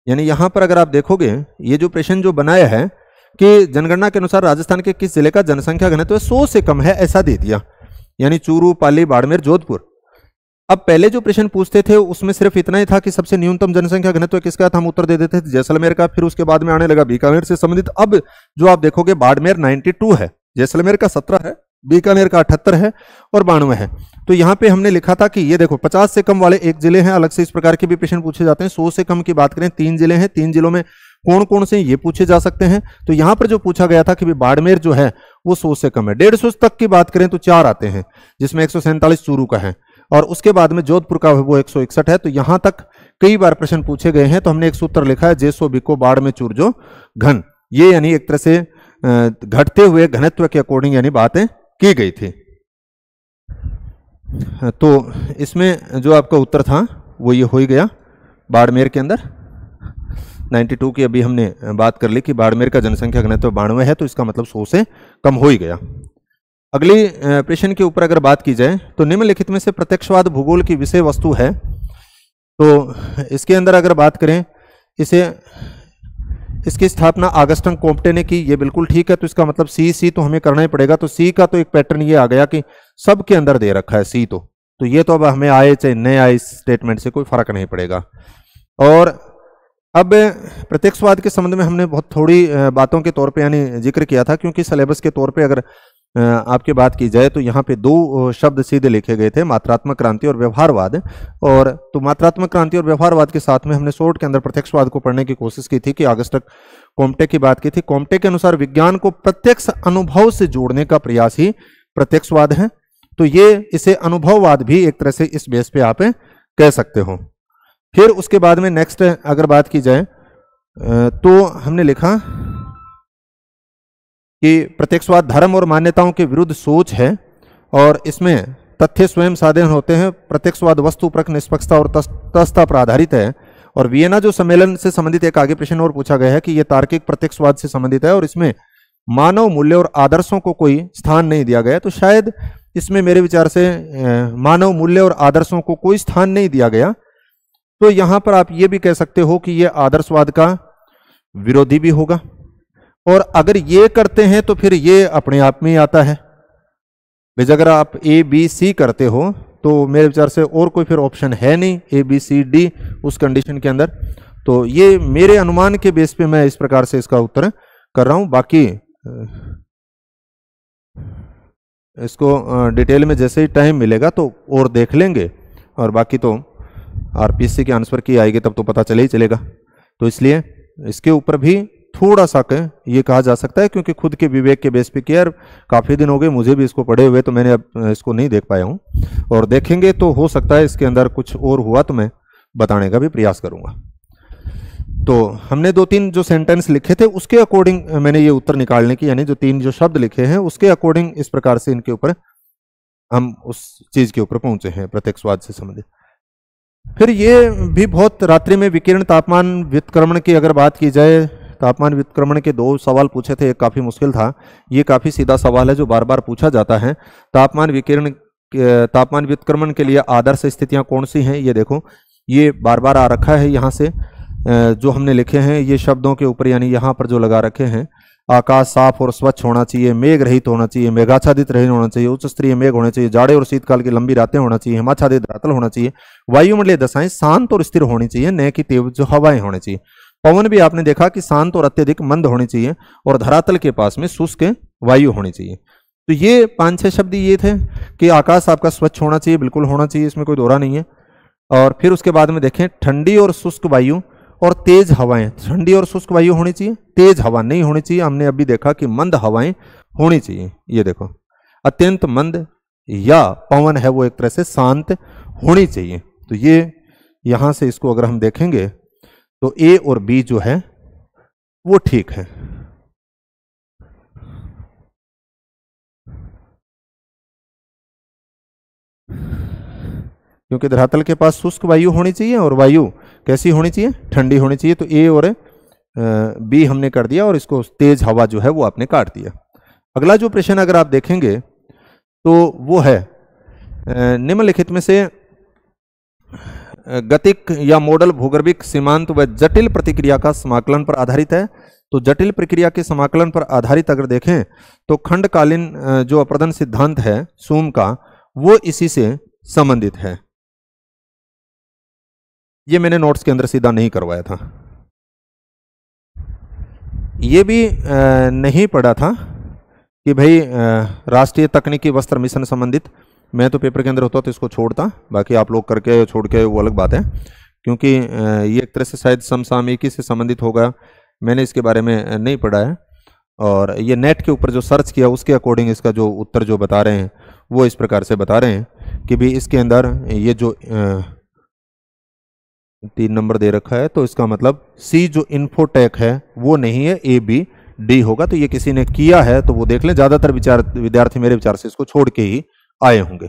यानी यहाँ पर अगर आप देखोगे ये जो प्रश्न जो बनाया है कि जनगणना के अनुसार राजस्थान के किस जिले का जनसंख्या घनत्व 100 से कम है, ऐसा दे दिया, यानी चूरू, पाली, बाड़मेर, जोधपुर। अब पहले जो प्रश्न पूछते थे उसमें सिर्फ इतना ही था कि सबसे न्यूनतम जनसंख्या घनत्व किसका था, हम उत्तर दे देते थे जैसलमेर का। फिर उसके बाद में आने लगा बीकानेर से संबंधित। अब जो आप देखोगे बाड़मेर 92 है, जैसलमेर का 17 है, बीकानेर का 78 है और 92 है। तो यहाँ पे हमने लिखा था कि ये देखो 50 से कम वाले एक जिले हैं, अलग से इस प्रकार के भी प्रश्न पूछे जाते हैं। 100 से कम की बात करें 3 जिले हैं, 3 जिलों में कौन कौन से ये पूछे जा सकते हैं। तो यहाँ पर जो पूछा गया था कि बाड़मेर जो है वो 100 से कम है। 150 तक की बात करें तो 4 आते हैं, जिसमें 147 चूरू का है और उसके बाद में जोधपुर का वो 161 है। तो यहां तक कई बार प्रश्न पूछे गए हैं। तो हमने एक सूत्र लिखा है जेसो बिको बाढ़ में चूरजो घन, ये यानी एक तरह से घटते हुए घनत्व के अकॉर्डिंग यानी बातें की गई थी। तो इसमें जो आपका उत्तर था वो ये हो ही गया बाड़मेर के अंदर 92 की अभी हमने बात कर ली कि बाड़मेर का जनसंख्या घनत्व 92 है, तो इसका मतलब 100 से कम हो ही गया। अगली प्रश्न के ऊपर अगर बात की जाए तो निम्नलिखित में से प्रत्यक्षवाद भूगोल की विषय वस्तु है। तो इसके अंदर अगर बात करें इसकी स्थापना ऑगस्टन कोम्पटे ने की, ये बिल्कुल ठीक है। तो इसका मतलब सी तो हमें करना ही पड़ेगा। तो सी का तो एक पैटर्न ये आ गया कि सब के अंदर दे रखा है सी, तो ये तो अब हमें आए चाहे नए आए इस स्टेटमेंट से कोई फर्क नहीं पड़ेगा। और अब प्रत्यक्षवाद के संबंध में हमने बहुत थोड़ी बातों के तौर पे यानी जिक्र किया था, क्योंकि सिलेबस के तौर पे अगर आपकी बात की जाए तो यहाँ पे 2 शब्द सीधे लिखे गए थे, मात्रात्मक क्रांति और व्यवहारवाद। और तो मात्रात्मक क्रांति और व्यवहारवाद के साथ में हमने शॉर्ट के अंदर प्रत्यक्षवाद को पढ़ने की कोशिश की थी कि ऑगस्टन कोम्पटे की बात की थी। कोम्पटे के अनुसार विज्ञान को प्रत्यक्ष अनुभव से जोड़ने का प्रयास ही प्रत्यक्षवाद है। तो ये इसे अनुभववाद भी एक तरह से इस बेस पे आप कह सकते हो। फिर उसके बाद में नेक्स्ट अगर बात की जाए तो हमने लिखा कि प्रत्यक्षवाद धर्म और मान्यताओं के विरुद्ध सोच है और इसमें तथ्य स्वयं साधन होते हैं। प्रत्यक्षवाद वस्तुपरक निष्पक्षता और तटस्थता पर आधारित है। और वियना जो सम्मेलन से संबंधित एक आगे प्रश्न और पूछा गया है कि यह तार्किक प्रत्यक्षवाद से संबंधित है और इसमें मानव मूल्य और आदर्शों को कोई स्थान नहीं दिया गया। तो शायद इसमें मेरे विचार से मानव मूल्य और आदर्शों को कोई स्थान नहीं दिया गया। तो यहां पर आप ये भी कह सकते हो कि यह आदर्शवाद का विरोधी भी होगा। और अगर ये करते हैं तो फिर ये अपने आप में ही आता है। भाई अगर आप ए बी सी करते हो तो मेरे विचार से और कोई फिर ऑप्शन है नहीं, ए बी सी डी उस कंडीशन के अंदर। तो ये मेरे अनुमान के बेस पे मैं इस प्रकार से इसका उत्तर कर रहा हूं। बाकी इसको डिटेल में जैसे ही टाइम मिलेगा तो और देख लेंगे, और बाकी तो आरपीएससी के आंसर की आएगी तब तो पता चले ही चलेगा। तो इसलिए इसके ऊपर भी थोड़ा सा ये कहा जा सकता है, क्योंकि खुद के विवेक के बेस पे कि यार काफ़ी दिन हो गए मुझे भी इसको पढ़े हुए, तो मैंने अब इसको नहीं देख पाया हूँ, और देखेंगे तो हो सकता है इसके अंदर कुछ और हुआ तो मैं बताने का भी प्रयास करूँगा। तो हमने 2-3 जो सेंटेंस लिखे थे उसके अकॉर्डिंग मैंने ये उत्तर निकालने की, यानी जो 3 जो शब्द लिखे हैं उसके अकॉर्डिंग इस प्रकार से इनके ऊपर हम उस चीज के ऊपर पहुंचे हैं प्रत्यक्षवाद से संबंधित। फिर ये भी बहुत रात्रि में विकिरण तापमान व्युत्क्रमण की अगर बात की जाए, तापमान व्युत्क्रमण के 2 सवाल पूछे थे, एक काफी मुश्किल था, ये काफी सीधा सवाल है जो बार बार पूछा जाता है। तापमान व्युत्क्रमण के लिए आदर्श स्थितियां कौन सी हैं, ये देखो ये बार बार आ रखा है यहाँ से जो हमने लिखे हैं ये शब्दों के ऊपर, यानी यहाँ पर जो लगा रखे हैं, आकाश साफ और स्वच्छ होना चाहिए, मेघ रहित होना चाहिए, मेघाच्छादित रहित होना चाहिए, उच्च स्तरीय मेघ होने चाहिए, जाड़े और शीतकाल की लंबी रातें होना चाहिए, हिमाच्छादित धरातल होना चाहिए, वायुमंडलीय दशाएं शांत और स्थिर होनी चाहिए, न कि तेज जो हवाएं होनी चाहिए। पवन भी आपने देखा कि शांत और अत्यधिक मंद होनी चाहिए, और धरातल के पास में शुष्क वायु होनी चाहिए। तो ये 5-6 शब्द ये थे कि आकाश आपका स्वच्छ होना चाहिए, बिल्कुल होना चाहिए, इसमें कोई दोहरा नहीं है। और फिर उसके बाद में देखें ठंडी और शुष्क वायु और तेज हवाएं, ठंडी और शुष्क वायु होनी चाहिए, तेज हवा नहीं होनी चाहिए। हमने अभी देखा कि मंद हवाएं होनी चाहिए, ये देखो अत्यंत मंद, या पवन है वो एक तरह से शांत होनी चाहिए। तो ये यहां से इसको अगर हम देखेंगे तो ए और बी जो है वो ठीक है। क्योंकि धरातल के पास शुष्क वायु होनी चाहिए और वायु कैसी होनी चाहिए, ठंडी होनी चाहिए। तो ए और बी हमने कर दिया, और इसको तेज हवा जो है वो आपने काट दिया। अगला जो प्रश्न अगर आप देखेंगे तो वो है निम्नलिखित में से गतिक या मॉडल भूगर्भिक सीमांत व जटिल प्रतिक्रिया का समाकलन पर आधारित है। तो जटिल प्रक्रिया के समाकलन पर आधारित अगर देखें तो खंडकालीन जो अपरदन सिद्धांत है सूम का, वो इसी से संबंधित है। ये मैंने नोट्स के अंदर सीधा नहीं करवाया था, ये भी नहीं पढ़ा था कि भाई राष्ट्रीय तकनीकी वस्त्र मिशन संबंधित, मैं तो पेपर के अंदर होता तो इसको छोड़ता, बाकी आप लोग करके छोड़ के वो अलग बात है, क्योंकि ये एक तरह से शायद समसामयिकी से संबंधित होगा, मैंने इसके बारे में नहीं पढ़ा है। और ये नेट के ऊपर जो सर्च किया उसके अकॉर्डिंग इसका जो उत्तर जो बता रहे हैं वो इस प्रकार से बता रहे हैं कि भी इसके अंदर ये जो 3 नंबर दे रखा है, तो इसका मतलब सी जो इन्फोटेक है वो नहीं है, ए बी डी होगा। तो ये किसी ने किया है तो वो देख लें, ज्यादातर विद्यार्थी मेरे विचार से इसको छोड़ के ही आए होंगे।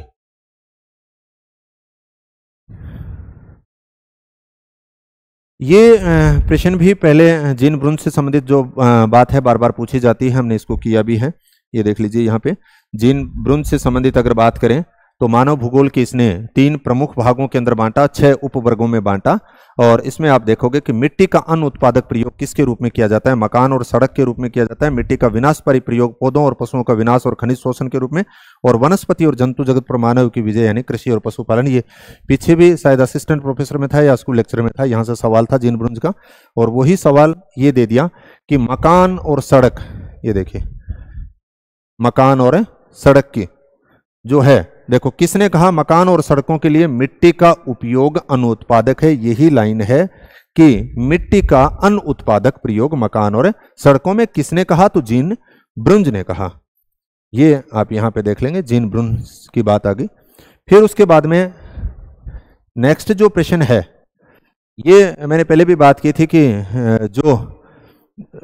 ये प्रश्न भी पहले जीन ब्रुन से संबंधित जो बात है बार बार पूछी जाती है, हमने इसको किया भी है। ये देख लीजिए यहाँ पे जीन ब्रुन से संबंधित अगर बात करें तो मानव भूगोल के इसने 3 प्रमुख भागों के अंदर बांटा, 6 उपवर्गों में बांटा। और इसमें आप देखोगे कि मिट्टी का अन्न उत्पादक प्रयोग किसके रूप में किया जाता है, मकान और सड़क के रूप में किया जाता है। मिट्टी का विनाशकारी प्रयोग पौधों और पशुओं का विनाश और खनिज शोषण के रूप में, और वनस्पति और जंतु जगत पर मानव की विजय यानी कृषि और पशुपालन। ये पीछे भी शायद असिस्टेंट प्रोफेसर में था या स्कूल लेक्चर में था, यहाँ से सवाल था जीन ब्रुन का, और वही सवाल ये दे दिया कि मकान और सड़क, ये देखिए मकान और सड़क की जो है, देखो किसने कहा मकान और सड़कों के लिए मिट्टी का उपयोग अनुत्पादक है। यही लाइन है कि मिट्टी का अन उत्पादक प्रयोग मकान और सड़कों में किसने कहा, तो जीन ब्रुंज ने कहा। ये आप यहां पे देख लेंगे, जीन ब्रुंज की बात आ गई। फिर उसके बाद में नेक्स्ट जो प्रश्न है, ये मैंने पहले भी बात की थी कि जो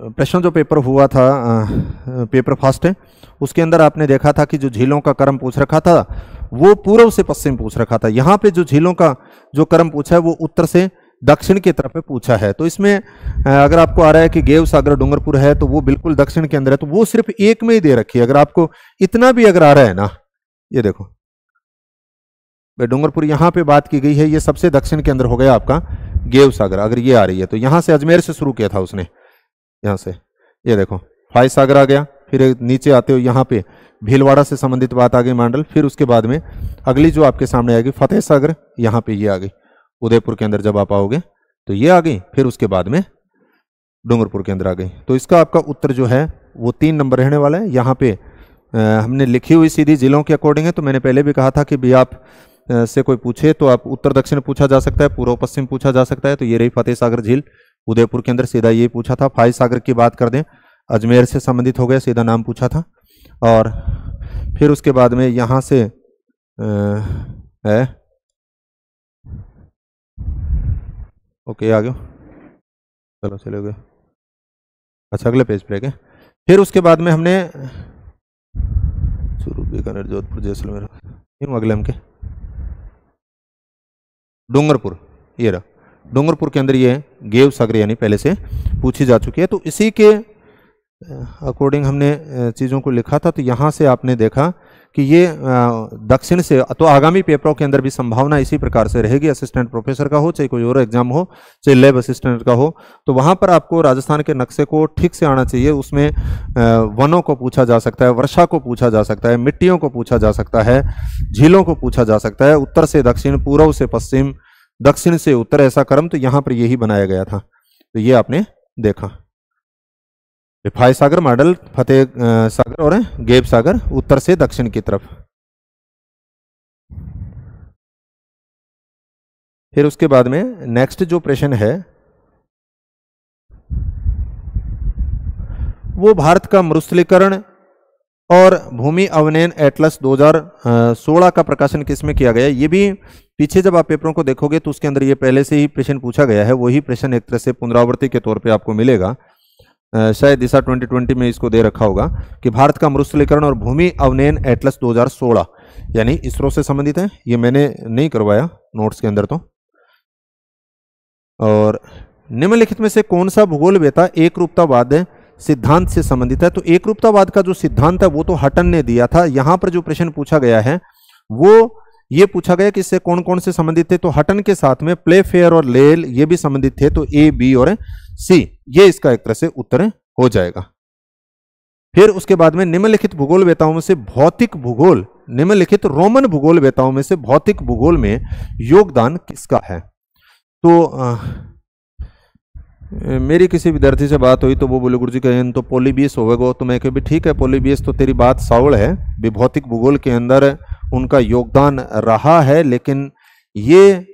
प्रश्न जो पेपर हुआ था पेपर फर्स्ट है, उसके अंदर आपने देखा था कि जो झीलों का क्रम पूछ रखा था वो पूर्व से पश्चिम पूछ रखा था। यहाँ पे जो झीलों का जो क्रम पूछा है वो उत्तर से दक्षिण की तरफ पूछा है। तो इसमें अगर आपको आ रहा है कि गेव सागर डूंगरपुर है तो वो बिल्कुल दक्षिण के अंदर है, तो वो सिर्फ एक में ही दे रखी है। अगर आपको इतना भी अगर आ रहा है ना, ये देखो डूंगरपुर यहाँ पे बात की गई है, ये सबसे दक्षिण के अंदर हो गया आपका गेव सागर। अगर ये आ रही है तो यहाँ से अजमेर से शुरू किया था उसने, यहाँ से ये देखो फाई सागर आ गया, फिर नीचे आते हो यहाँ पे भीलवाड़ा से संबंधित बात आ गई मांडल, फिर उसके बाद में अगली जो आपके सामने आएगी फतेह सागर, यहाँ पे ये आ गई उदयपुर के अंदर जब आप आओगे तो ये आ गई, फिर उसके बाद में डूंगरपुर के अंदर आ गई। तो इसका आपका उत्तर जो है वो 3 नंबर रहने वाला है। यहाँ पे हमने लिखी हुई सीधी जिलों के अकॉर्डिंग है। तो मैंने पहले भी कहा था कि भी आप से कोई पूछे तो आप उत्तर दक्षिण पूछा जा सकता है, पूर्व पश्चिम पूछा जा सकता है। तो ये रही फतेह सागर झील, उदयपुर के अंदर सीधा ये पूछा था। फाई सागर की बात कर दें, अजमेर से संबंधित हो गया, सीधा नाम पूछा था। और फिर उसके बाद में यहाँ से है, ओके आ गया, चलो चले गए। अच्छा अगले पेज पे गए। फिर उसके बाद में हमने बीकानेर, जोधपुर, जैसलमेर, अगले हम के डूंगरपुर, ये रहा डूंगरपुर के अंदर ये गेव सागर यानी पहले से पूछी जा चुकी है। तो इसी के अकॉर्डिंग हमने चीज़ों को लिखा था। तो यहाँ से आपने देखा कि ये दक्षिण से, तो आगामी पेपरों के अंदर भी संभावना इसी प्रकार से रहेगी। असिस्टेंट प्रोफेसर का हो, चाहे कोई और एग्जाम हो, चाहे लैब असिस्टेंट का हो, तो वहाँ पर आपको राजस्थान के नक्शे को ठीक से आना चाहिए। उसमें वनों को पूछा जा सकता है, वर्षा को पूछा जा सकता है, मिट्टियों को पूछा जा सकता है, झीलों को पूछा जा सकता है, उत्तर से दक्षिण, पूर्व से पश्चिम, दक्षिण से उत्तर, ऐसा क्रम। तो यहाँ पर यही बनाया गया था। तो ये आपने देखा, फाई सागर मॉडल, फतेह सागर और गेब सागर उत्तर से दक्षिण की तरफ। फिर उसके बाद में नेक्स्ट जो प्रश्न है वो भारत का मरुस्थलीकरण और भूमि अवनयन एटलस 2016 का प्रकाशन किसमें किया गया। ये भी पीछे जब आप पेपरों को देखोगे तो उसके अंदर ये पहले से ही प्रश्न पूछा गया है। वही प्रश्न एक तरह से पुनरावृत्ति के तौर पे आपको मिलेगा। शायद दिशा 2020 में इसको दे रखा होगा कि भारत का मरुस्थलीकरण और भूमि अवनयन एटलस 2016 यानी इसरो से संबंधित है। ये मैंने नहीं करवाया नोट्स के अंदर तो। और निम्नलिखित में से कौन सा भूगोलवेत्ता एकरूपतावाद सिद्धांत से संबंधित है। तो एकरूपतावाद का जो सिद्धांत है वो तो हटन ने दिया था। यहां पर जो प्रश्न पूछा गया है वो ये पूछा गया कि इससे कौन कौन से संबंधित थे। तो हटन के साथ में प्लेफेयर और लेल ये भी संबंधित थे। तो ए, बी और सी ये इसका एक तरह से उत्तर हो जाएगा। फिर उसके बाद में निम्नलिखित भूगोलवेत्ताओं में से भौतिक भूगोल, निम्नलिखित रोमन भूगोलवेत्ताओं में से भौतिक भूगोल में योगदान किसका है। तो मेरी किसी विद्यार्थी से बात हुई तो वो बोले गुरुजी कहें तो पोलिबियस होगा। तो मैं कह भी ठीक है, पोलिबियस तो तेरी बात साउल है, भी भौतिक भूगोल के अंदर उनका योगदान रहा है, लेकिन ये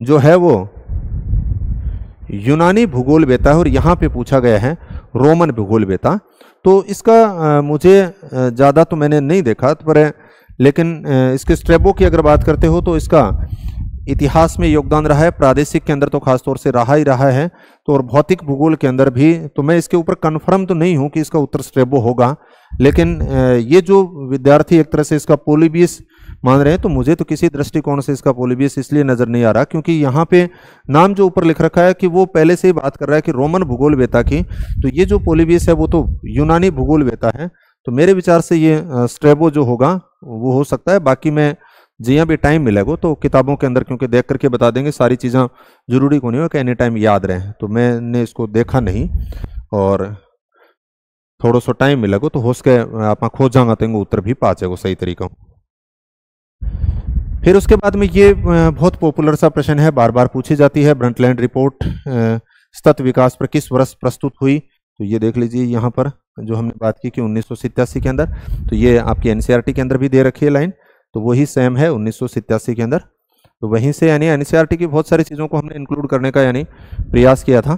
जो है वो यूनानी भूगोलवेत्ता है और यहाँ पे पूछा गया है रोमन भूगोलवेत्ता। तो इसका मुझे ज़्यादा तो मैंने नहीं देखा, पर लेकिन इसके स्ट्रेबो की अगर बात करते हो तो इसका इतिहास में योगदान रहा है, प्रादेशिक के अंदर तो खासतौर से रहा ही रहा है। तो और भौतिक भूगोल के अंदर भी, तो मैं इसके ऊपर कन्फर्म तो नहीं हूं कि इसका उत्तर स्ट्रेबो होगा, लेकिन ये जो विद्यार्थी एक तरह से इसका पोलिबियस मान रहे हैं, तो मुझे तो किसी दृष्टिकोण से इसका पोलिबियस इसलिए नजर नहीं आ रहा क्योंकि यहाँ पे नाम जो ऊपर लिख रखा है कि वो पहले से ही बात कर रहा है कि रोमन भूगोलवेत्ता की। तो ये जो पोलिबियस है वो तो यूनानी भूगोलवेत्ता है। तो मेरे विचार से ये स्ट्रेबो जो होगा वो हो सकता है। बाकी मैं जी भी टाइम मिलेगा तो किताबों के अंदर क्योंकि देख करके बता देंगे, सारी चीज़ें जरूरी को नहीं हो कि एनी टाइम याद रहे। तो मैंने इसको देखा नहीं और थोड़ा सा टाइम मिलेगा तो हो सके आप खोज जाऊंगा तो उत्तर भी पा जाएगा सही तरीका। फिर उसके बाद में ये बहुत पॉपुलर सा प्रश्न है, बार बार पूछी जाती है, ब्रंटलैंड रिपोर्ट सतत विकास पर किस वर्ष प्रस्तुत हुई। तो ये देख लीजिए यहाँ पर जो हमने बात की कि 1987 के अंदर। तो ये आपकी एनसीईआरटी के अंदर भी दे रखी है लाइन, तो वही सेम है 1987 के अंदर। तो वहीं से यानी एनसीईआरटी की बहुत सारी चीज़ों को हमने इंक्लूड करने का यानी प्रयास किया था।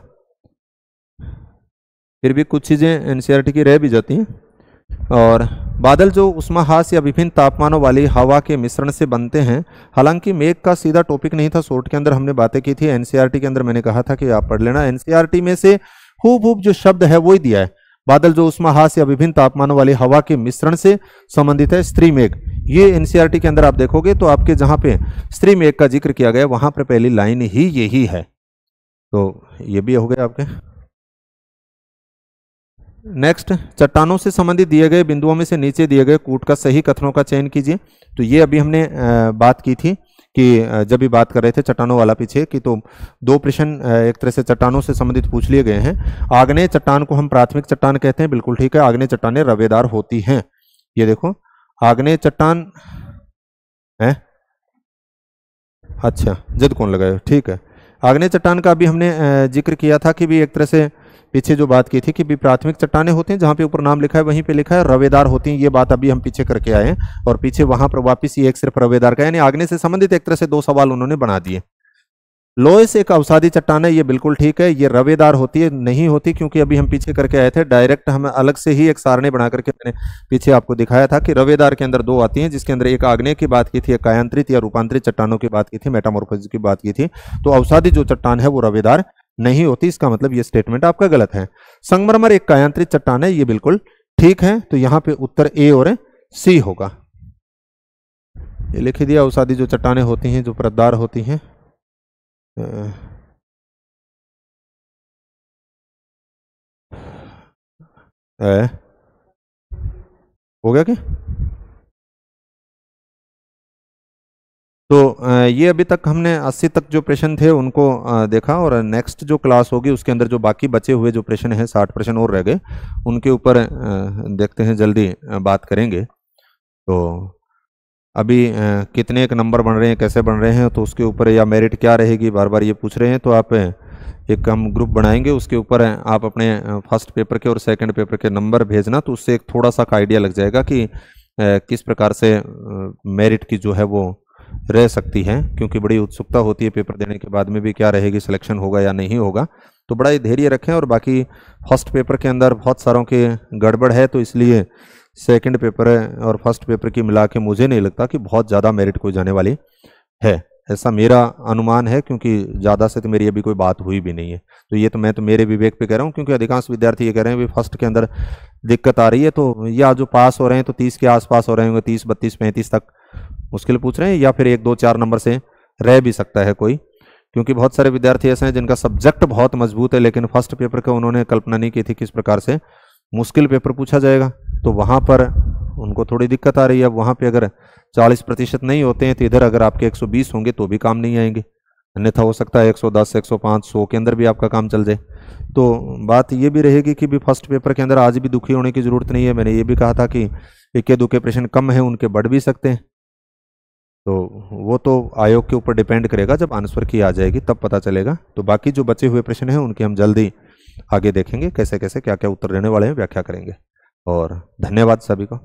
फिर भी कुछ चीज़ें एनसीईआरटी की रह भी जाती हैं। और बादल जो उष्माहास या विभिन्न तापमानों वाली हवा के मिश्रण से बनते हैं। हालांकि मेघ का सीधा टॉपिक नहीं था, शॉर्ट के अंदर हमने बातें की थी। एनसीईआरटी के अंदर मैंने कहा था कि आप पढ़ लेना। एनसीईआरटी में से खूब जो शब्द है वही दिया है। बादल जो उष्माहास या विभिन्न तापमानों वाली हवा के मिश्रण से संबंधित है। स्त्री मेघ, ये एनसीईआरटी के अंदर आप देखोगे तो आपके जहां पे स्त्री मेघ का जिक्र किया गया वहां पर पहली लाइन ही यही है। तो ये भी हो गया आपके। नेक्स्ट, चट्टानों से संबंधित दिए गए बिंदुओं में से नीचे दिए गए कूट का सही कथनों का चयन कीजिए। तो ये अभी हमने बात की थी कि जब भी बात कर रहे थे चट्टानों वाला पीछे की, तो दो प्रश्न एक तरह से चट्टानों से संबंधित पूछ लिए गए हैं। आग्नेय चट्टान को हम प्राथमिक चट्टान कहते हैं, बिल्कुल ठीक है। आग्नेय चट्टानें रवेदार होती हैं। ये देखो आग्नेय चट्टान है अच्छा, जद कौन लगाए, ठीक है। आग्नेय चट्टान का अभी हमने जिक्र किया था कि भी एक तरह से पीछे जो बात की थी कि भी प्राथमिक चट्टानें होती हैं जहाँ पे ऊपर नाम लिखा है वहीं पे लिखा है रवेदार होती हैं, ये बात अभी हम पीछे करके आए हैं और पीछे वहां पर वापस ये एक सिर्फ रवेदार का, यानी आग्नेय से संबंधित एक तरह से दो सवाल उन्होंने बना दिए। लोयस एक अवसादी चट्टान है, ये बिल्कुल ठीक है। ये रवेदार होती है, नहीं होती, क्योंकि अभी हम पीछे करके आए थे डायरेक्ट, हम अलग से ही एक सारणी बना करके मैंने पीछे आपको दिखाया था कि रवेदार के अंदर दो आती हैं, जिसके अंदर एक आग्नेय की बात की थी, एक कायांतरित या रूपांतरित चट्टानों की बात की थी, मेटामॉर्फोसिस की बात की थी। तो अवसादी जो चट्टान है वो रवेदार नहीं होती, इसका मतलब ये स्टेटमेंट आपका गलत है। संगमरमर एक कायांतरित चट्टान है, ये बिल्कुल ठीक है। तो यहाँ पे उत्तर ए और सी होगा। ये लिख दिया, अवसादी जो चट्टानें होती हैं जो परतदार होती हैं, हो गया क्या? तो ये अभी तक हमने 80 तक जो प्रश्न थे उनको देखा, और नेक्स्ट जो क्लास होगी उसके अंदर जो बाकी बचे हुए जो प्रश्न हैं 60 प्रश्न और रह गए, उनके ऊपर देखते हैं, जल्दी बात करेंगे। तो अभी कितने एक नंबर बन रहे हैं, कैसे बन रहे हैं, तो उसके ऊपर, या मेरिट क्या रहेगी, बार बार ये पूछ रहे हैं। तो आप एक हम ग्रुप बनाएंगे, उसके ऊपर आप अपने फर्स्ट पेपर के और सेकंड पेपर के नंबर भेजना, तो उससे एक थोड़ा सा आइडिया लग जाएगा कि किस प्रकार से मेरिट की जो है वो रह सकती है, क्योंकि बड़ी उत्सुकता होती है पेपर देने के बाद में भी क्या रहेगी, सिलेक्शन होगा या नहीं होगा। तो बड़ा ही धैर्य रखें, और बाकी फर्स्ट पेपर के अंदर बहुत सारों के गड़बड़ है, तो इसलिए सेकंड पेपर और फर्स्ट पेपर की मिला के मुझे नहीं लगता कि बहुत ज़्यादा मेरिट को जाने वाली है, ऐसा मेरा अनुमान है, क्योंकि ज़्यादा से तो मेरी अभी कोई बात हुई भी नहीं है। तो ये तो मैं तो मेरे विवेक पे कह रहा हूँ, क्योंकि अधिकांश विद्यार्थी ये कह रहे हैं भी फर्स्ट के अंदर दिक्कत आ रही है, तो या जो पास हो रहे हैं तो 30 के आसपास हो रहे होंगे, 30, 32, 35 तक मुश्किल पूछ रहे हैं, या फिर 1, 2, 4 नंबर से रह भी सकता है कोई, क्योंकि बहुत सारे विद्यार्थी ऐसे हैं जिनका सब्जेक्ट बहुत मजबूत है, लेकिन फर्स्ट पेपर का उन्होंने कल्पना नहीं की थी किस प्रकार से मुश्किल पेपर पूछा जाएगा, तो वहाँ पर उनको थोड़ी दिक्कत आ रही है। अब वहाँ पे अगर 40% नहीं होते हैं, तो इधर अगर आपके 120 होंगे तो भी काम नहीं आएंगे, अन्यथा हो सकता है 110, 105, 100 के अंदर भी आपका काम चल जाए। तो बात ये भी रहेगी कि भी फर्स्ट पेपर के अंदर आज भी दुखी होने की जरूरत नहीं है। मैंने ये भी कहा था कि इक्के दुक्के प्रश्न कम है, उनके बढ़ भी सकते हैं, तो वो तो आयोग के ऊपर डिपेंड करेगा, जब आंसर की आ जाएगी तब पता चलेगा। तो बाकी जो बचे हुए प्रश्न हैं उनके हम जल्दी आगे देखेंगे, कैसे कैसे क्या क्या उत्तर देने वाले हैं, व्याख्या करेंगे। और धन्यवाद सभी को।